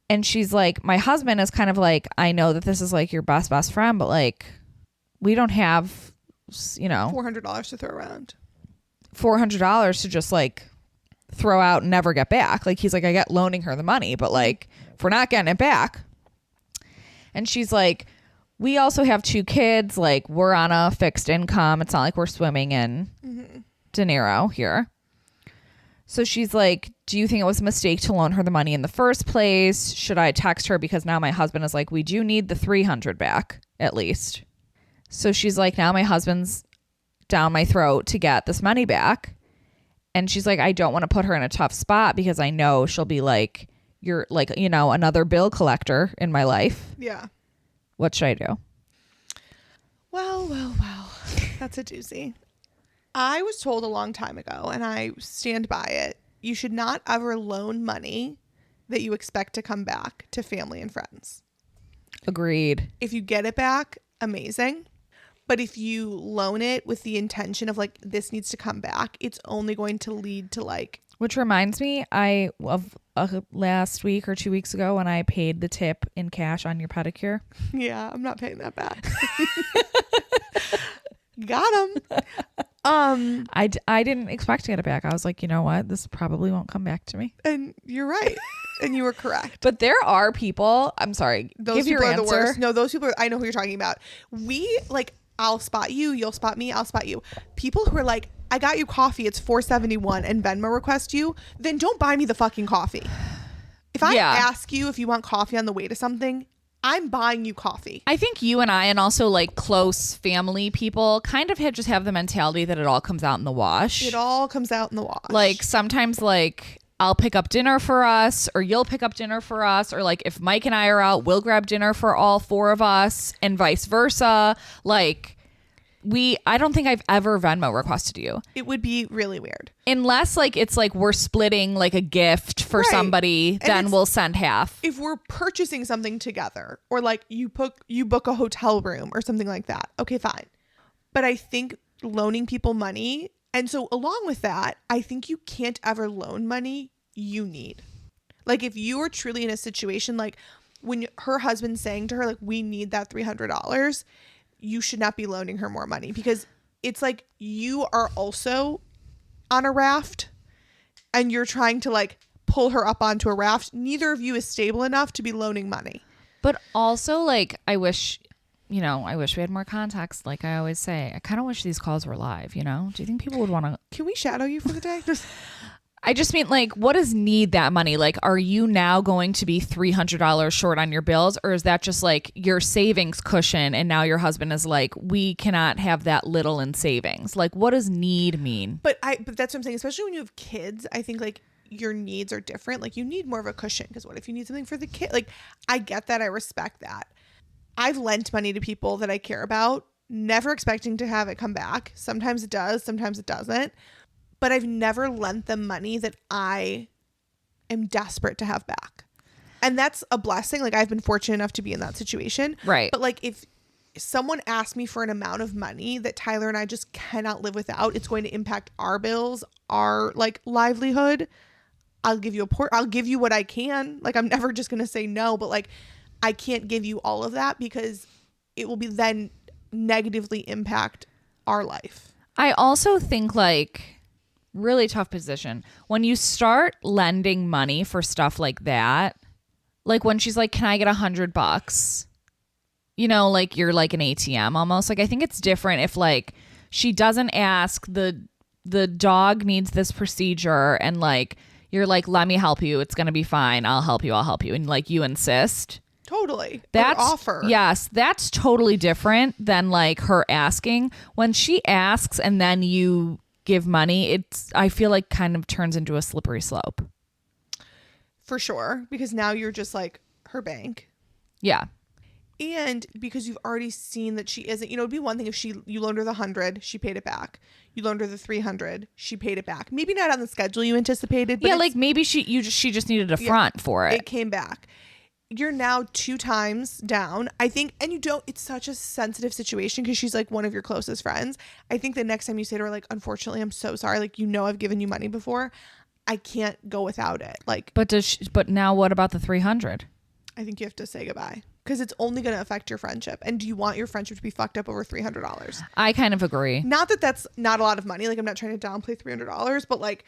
And she's like, my husband is kind of like, I know that this is like your best friend, but like, we don't have, you know, $400 to throw around. $400 to just like throw out and never get back. Like, he's like, I get loaning her the money, but like, if we're not getting it back. And she's like, we also have 2 kids. Like, we're on a fixed income. It's not like we're swimming in De Niro here. So she's like, do you think it was a mistake to loan her the money in the first place? Should I text her? Because now my husband is like, we do need the $300 back at least. So she's like, now my husband's down my throat to get this money back. And she's like, I don't want to put her in a tough spot because I know she'll be like, you're like, you know, another bill collector in my life. Yeah. What should I do? Well. That's a doozy. I was told a long time ago, and I stand by it, you should not ever loan money that you expect to come back to family and friends. Agreed. If you get it back, amazing. But if you loan it with the intention of like, this needs to come back, it's only going to lead to like... Which reminds me, last week or 2 weeks ago when I paid the tip in cash on your pedicure. Yeah, I'm not paying that back. Got him. I didn't expect to get it back. I was like, you know what? This probably won't come back to me. And you're right. And you were correct. But there are people, I'm sorry, those give people your are the answer. worst. No, those people, I know who you're talking about. We like, I'll spot you, you'll spot me, I'll spot you. People who are like, I got you coffee, it's $4.71 and Venmo request you, then don't buy me the fucking coffee. If I ask you if you want coffee on the way to something, I'm buying you coffee. I think you and I and also like close family people kind of just have the mentality that it all comes out in the wash. It all comes out in the wash. Like sometimes like I'll pick up dinner for us or you'll pick up dinner for us, or like if Mike and I are out, we'll grab dinner for all 4 of us and vice versa. Like I don't think I've ever Venmo requested you. It would be really weird. Unless like it's like we're splitting like a gift for somebody, and then we'll send half. If we're purchasing something together, or like you book a hotel room or something like that. Okay, fine. But I think loaning people money, and so along with that, I think you can't ever loan money you need. Like if you are truly in a situation like when her husband's saying to her like, we need that $300, you should not be loaning her more money, because it's like you are also on a raft and you're trying to like pull her up onto a raft. Neither of you is stable enough to be loaning money. But also like I wish we had more context. Like I always say, I kind of wish these calls were live, you know? Do you think people would want to... Can we shadow you for the day? I just mean like, what does need that money? Like, are you now going to be $300 short on your bills? Or is that just like your savings cushion? And now your husband is like, we cannot have that little in savings. Like, what does need mean? But that's what I'm saying. Especially when you have kids, I think like your needs are different. Like you need more of a cushion, because what if you need something for the kid? Like I get that. I respect that. I've lent money to people that I care about, never expecting to have it come back. Sometimes it does, sometimes it doesn't. but I've never lent them money that I am desperate to have back. And that's a blessing. Like, I've been fortunate enough to be in that situation. Right. But like, if someone asked me for an amount of money that Tyler and I just cannot live without, it's going to impact our bills, our like livelihood, I'll give you I'll give you what I can. Like, I'm never just going to say no, but like, I can't give you all of that because it will be then negatively impact our life. I also think like really tough position when you start lending money for stuff like that. Like when she's like, can I get $100? You know, like you're like an ATM almost. Like, I think it's different if like she doesn't ask, the dog needs this procedure, and like you're like, let me help you. It's going to be fine. I'll help you. And like you insist. Totally. That's offer. Yes. That's totally different than like her asking. When she asks and then you give money, I feel like kind of turns into a slippery slope. For sure. Because now you're just like her bank. Yeah. And because you've already seen that she isn't, it'd be one thing if you loaned her the 100, she paid it back. You loaned her the 300, she paid it back. Maybe not on the schedule you anticipated. But yeah, like maybe she just needed a front for it. It came back. You're now 2 times down, I think. And it's such a sensitive situation because she's like one of your closest friends. I think the next time you say to her, like, unfortunately, I'm so sorry. Like, I've given you money before. I can't go without it. Like, but now what about the 300? I think you have to say goodbye because it's only going to affect your friendship. And do you want your friendship to be fucked up over $300? I kind of agree. Not that that's not a lot of money. Like, I'm not trying to downplay $300, but like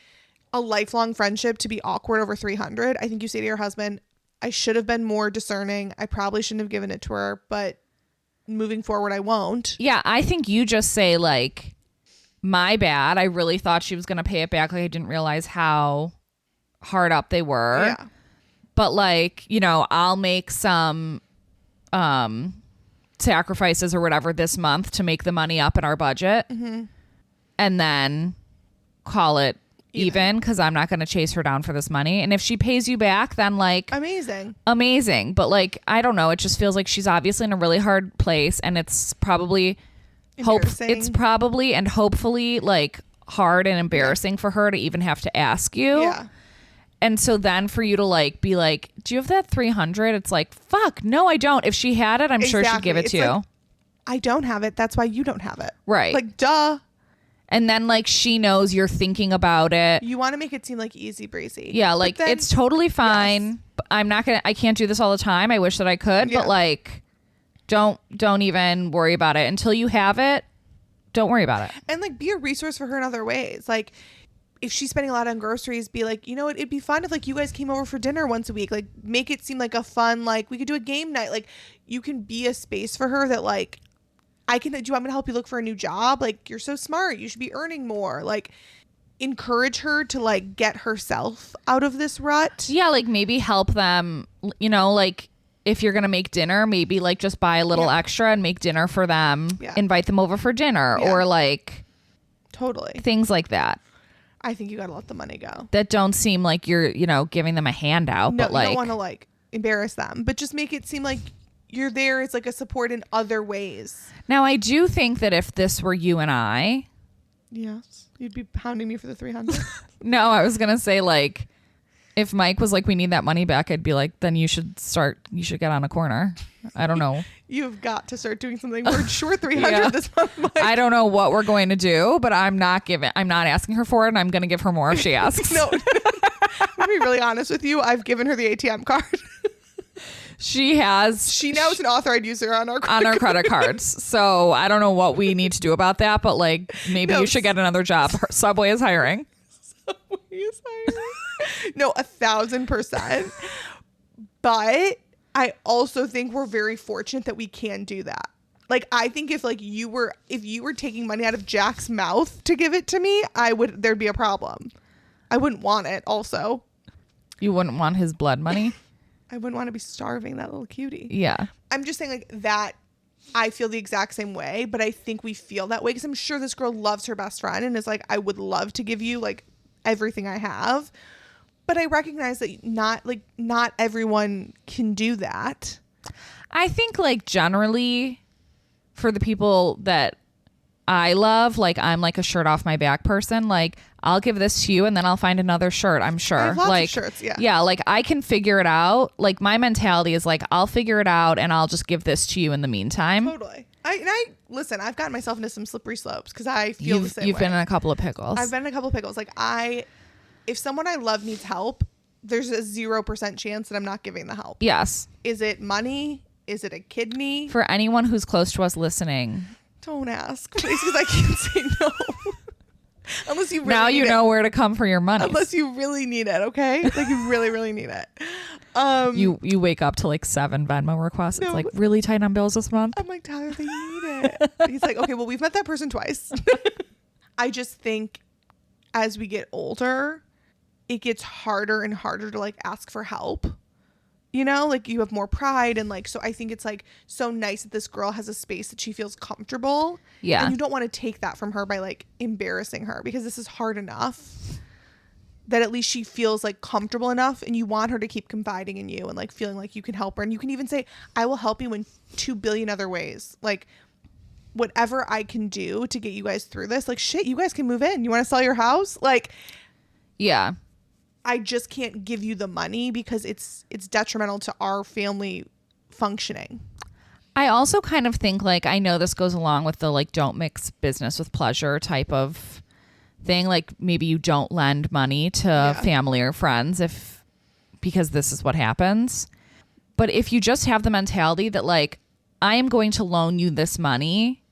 a lifelong friendship to be awkward over 300. I think you say to your husband, I should have been more discerning. I probably shouldn't have given it to her, but moving forward, I won't. Yeah, I think you just say like, my bad. I really thought she was going to pay it back. Like, I didn't realize how hard up they were. Yeah. But like, I'll make some sacrifices or whatever this month to make the money up in our budget. Mm-hmm. And then call it even because I'm not going to chase her down for this money. And if she pays you back, then like amazing. But like, I don't know. It just feels like she's obviously in a really hard place, and it's probably and hopefully like hard and embarrassing for her to even have to ask you. Yeah. And so then for you to like be like, do you have that 300? It's like, fuck, no, I don't. If she had it, I'm sure she'd give it to you. Like, I don't have it. That's why you don't have it. Right. Like, duh. And then like she knows you're thinking about it. You want to make it seem like easy breezy. Yeah, like then, it's totally fine. Yes. I can't do this all the time. I wish that I could, but like don't even worry about it until you have it. Don't worry about it. And like be a resource for her in other ways. Like if she's spending a lot on groceries, be like, it'd be fun if like you guys came over for dinner once a week. Like make it seem like a fun, like we could do a game night. Like you can be a space for her that like, do you want me to help you look for a new job? Like, you're so smart. You should be earning more. Like, encourage her to like get herself out of this rut. Yeah, like maybe help them, like if you're going to make dinner, maybe like just buy a little extra and make dinner for them. Yeah. Invite them over for dinner or like totally things like that. I think you got to let the money go. That don't seem like you're, giving them a handout, no, but like you don't want to like embarrass them, but just make it seem like you're there as like a support in other ways. Now, I do think that if this were you and I. Yes. You'd be pounding me for the 300. No, I was going to say like, if Mike was like, we need that money back, I'd be like, then you should get on a corner. I don't know. You've got to start doing something. We're short 300 this month, Mike. I don't know what we're going to do, but I'm not asking her for it, and I'm going to give her more if she asks. No. I'm going to be really honest with you. I've given her the ATM card. She now is an authorized user on our credit cards. So I don't know what we need to do about that, but like maybe you should get another job. Subway is hiring. No, 1,000%. But I also think we're very fortunate that we can do that. Like I think if you were taking money out of Jack's mouth to give it to me, there'd be a problem. I wouldn't want it. Also, you wouldn't want his blood money. I wouldn't want to be starving that little cutie. Yeah. I'm just saying like that. I feel the exact same way, but I think we feel that way because I'm sure this girl loves her best friend and is like, I would love to give you like everything I have. But I recognize that not everyone can do that. I think like generally for the people that I love, like I'm like a shirt off my back person. Like I'll give this to you and then I'll find another shirt, I'm sure. I have lots like of shirts, yeah. Yeah, like I can figure it out. Like my mentality is like I'll figure it out and I'll just give this to you in the meantime. Totally. I listen, I've gotten myself into some slippery slopes because I feel the same You've way. been in a couple of pickles. I've been in a couple of pickles. Like if someone I love needs help, there's a 0% chance that I'm not giving the help. Yes. Is it money? Is it a kidney? For anyone who's close to us listening, don't ask, please, because I can't say no. Unless you really now you need know where to come for your money. Unless you really need it, okay? Like you really, really need it. You wake up to like 7 Venmo requests. It's No. like really tight on bills this month. I'm like, Tyler, they need it. He's like, okay, well, we've met that person twice. I just think as we get older, it gets harder and harder to like ask for help. You know, like you have more pride and like, so I think it's like so nice that this girl has a space that she feels comfortable. Yeah. And you don't want to take that from her by like embarrassing her, because this is hard enough that at least she feels like comfortable enough, and you want her to keep confiding in you and like feeling like you can help her. And you can even say, I will help you in 2 billion other ways. Like whatever I can do to get you guys through this, like shit, you guys can move in. You want to sell your house? Like, Yeah. I just can't give you the money because it's detrimental to our family functioning. I also kind of think like, I know this goes along with the like don't mix business with pleasure type of thing. Like maybe you don't lend money to family or friends because this is what happens. But if you just have the mentality that like, I am going to loan you this money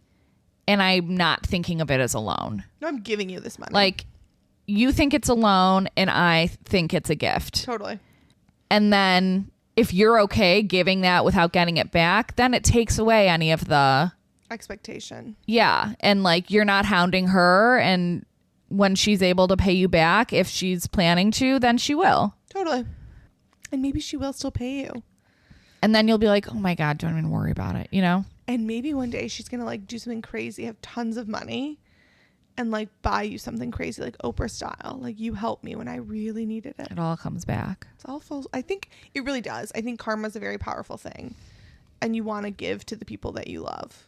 and I'm not thinking of it as a loan. No, I'm giving you this money. Like, you think it's a loan and I think it's a gift. Totally. And then if you're okay giving that without getting it back, then it takes away any of the expectation. Yeah. And like you're not hounding her, and when she's able to pay you back, if she's planning to, then she will. Totally. And maybe she will still pay you. And then you'll be like, oh my God, don't even worry about it, you know? And maybe one day she's going to like do something crazy, have tons of money, and like buy you something crazy, like Oprah style. Like, you helped me when I really needed it. It all comes back. It's all false. I think it really does. I think karma is a very powerful thing, and you want to give to the people that you love.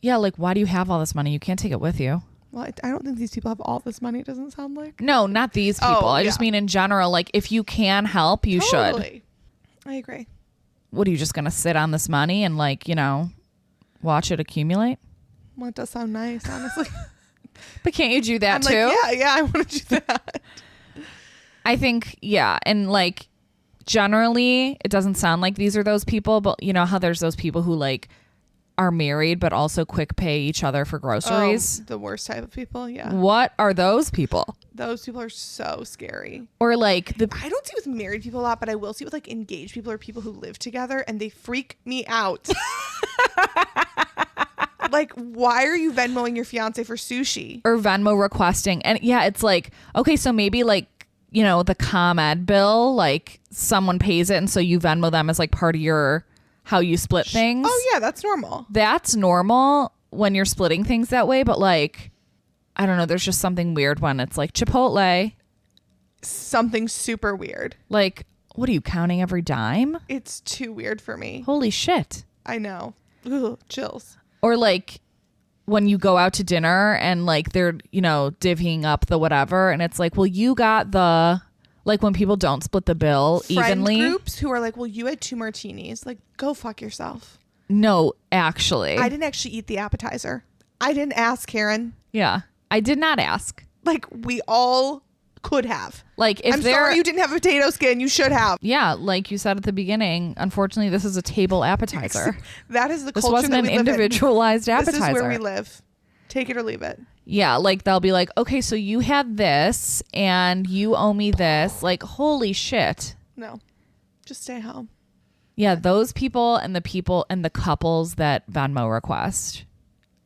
Yeah. Like, why do you have all this money? You can't take it with you. Well, I don't think these people have all this money. It doesn't sound like. No, not these people. Oh, I just mean in general, like if you can help, you should. I agree. What, are you just going to sit on this money and like, you know, watch it accumulate? Well, it does sound nice, honestly. But can't you do that I'm too? Like, yeah, I want to do that. I think, yeah. And like generally it doesn't sound like these are those people, but you know how there's those people who like are married but also quick pay each other for groceries? The worst type of people, yeah. What are those people? Those people are so scary. Or like I don't see it with married people a lot, but I will see it with like engaged people or people who live together, and they freak me out. Like, why are you Venmoing your fiance for sushi? Or Venmo requesting. And yeah, it's like, okay, so maybe like, you know, the ComEd bill, like someone pays it and so you Venmo them as like part of your how you split things. Oh yeah, that's normal. That's normal when you're splitting things that way, but like, I don't know, there's just something weird when it's like Chipotle. Something super weird. Like, what are you counting every dime? It's too weird for me. Holy shit. I know. Ugh, chills. Or like when you go out to dinner and like they're, you know, divvying up the whatever, and it's like, well, you got the, like when people don't split the bill evenly. Friend groups who are like, well, you had 2 martinis. Like, go fuck yourself. No, actually. I didn't actually eat the appetizer. I didn't ask, Karen. Yeah. I did not ask. Like, we all could have. Like, if I'm sorry you didn't have a potato skin. You should have. Yeah, like you said at the beginning, unfortunately, this is a table appetizer. That is the This culture wasn't that an we live in. individualized appetizer. This is where we live. Take it or leave it. Yeah, like they'll be like, okay, so you had this and you owe me this. Like, holy shit. No, just stay home. Yeah, those people and the couples that Venmo request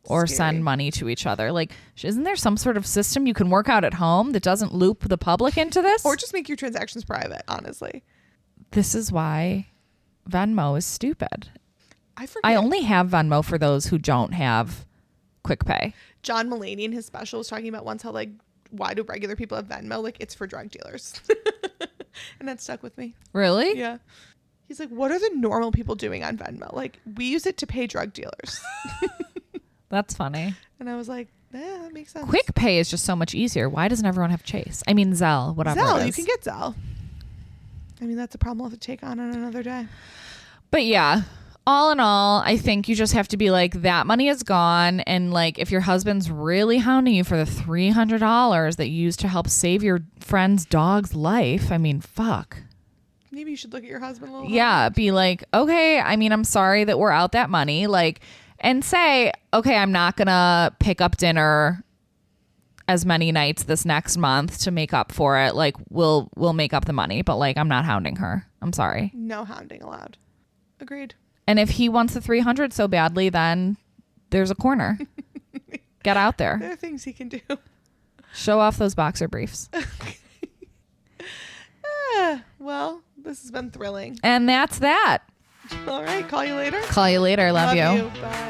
or Scary. send money to each other. Like, isn't there some sort of system you can work out at home that doesn't loop the public into this? Or just make your transactions private, honestly. This is why Venmo is stupid. I forget. I only have Venmo for those who don't have quick pay. John Mulaney in his special was talking about once how, like, why do regular people have Venmo? Like, it's for drug dealers. And that stuck with me. Really? Yeah. He's like, what are the normal people doing on Venmo? Like, we use it to pay drug dealers. That's funny. And I was like, Yeah, that makes sense. Quick Pay is just so much easier. Why doesn't everyone have Chase? I mean, Zelle, whatever. Zelle, it is. you can get Zelle. I mean, that's a problem we'll have to take on another day. But yeah, all in all, I think you just have to be like, that money is gone. And like, if your husband's really hounding you for the $300 that you used to help save your friend's dog's life, I mean, fuck. Maybe you should look at your husband a little. Yeah, be like, okay, I mean, I'm sorry that we're out that money. Like, and say, okay, I'm not going to pick up dinner as many nights this next month to make up for it. Like, we'll make up the money, but like, I'm not hounding her. I'm sorry. No hounding allowed. Agreed. And if he wants the 300 so badly, then there's a corner. Get out there. There are things he can do. Show off those boxer briefs. Well, this has been thrilling. And that's that. All right. Call you later. Call you later. Love you. Bye.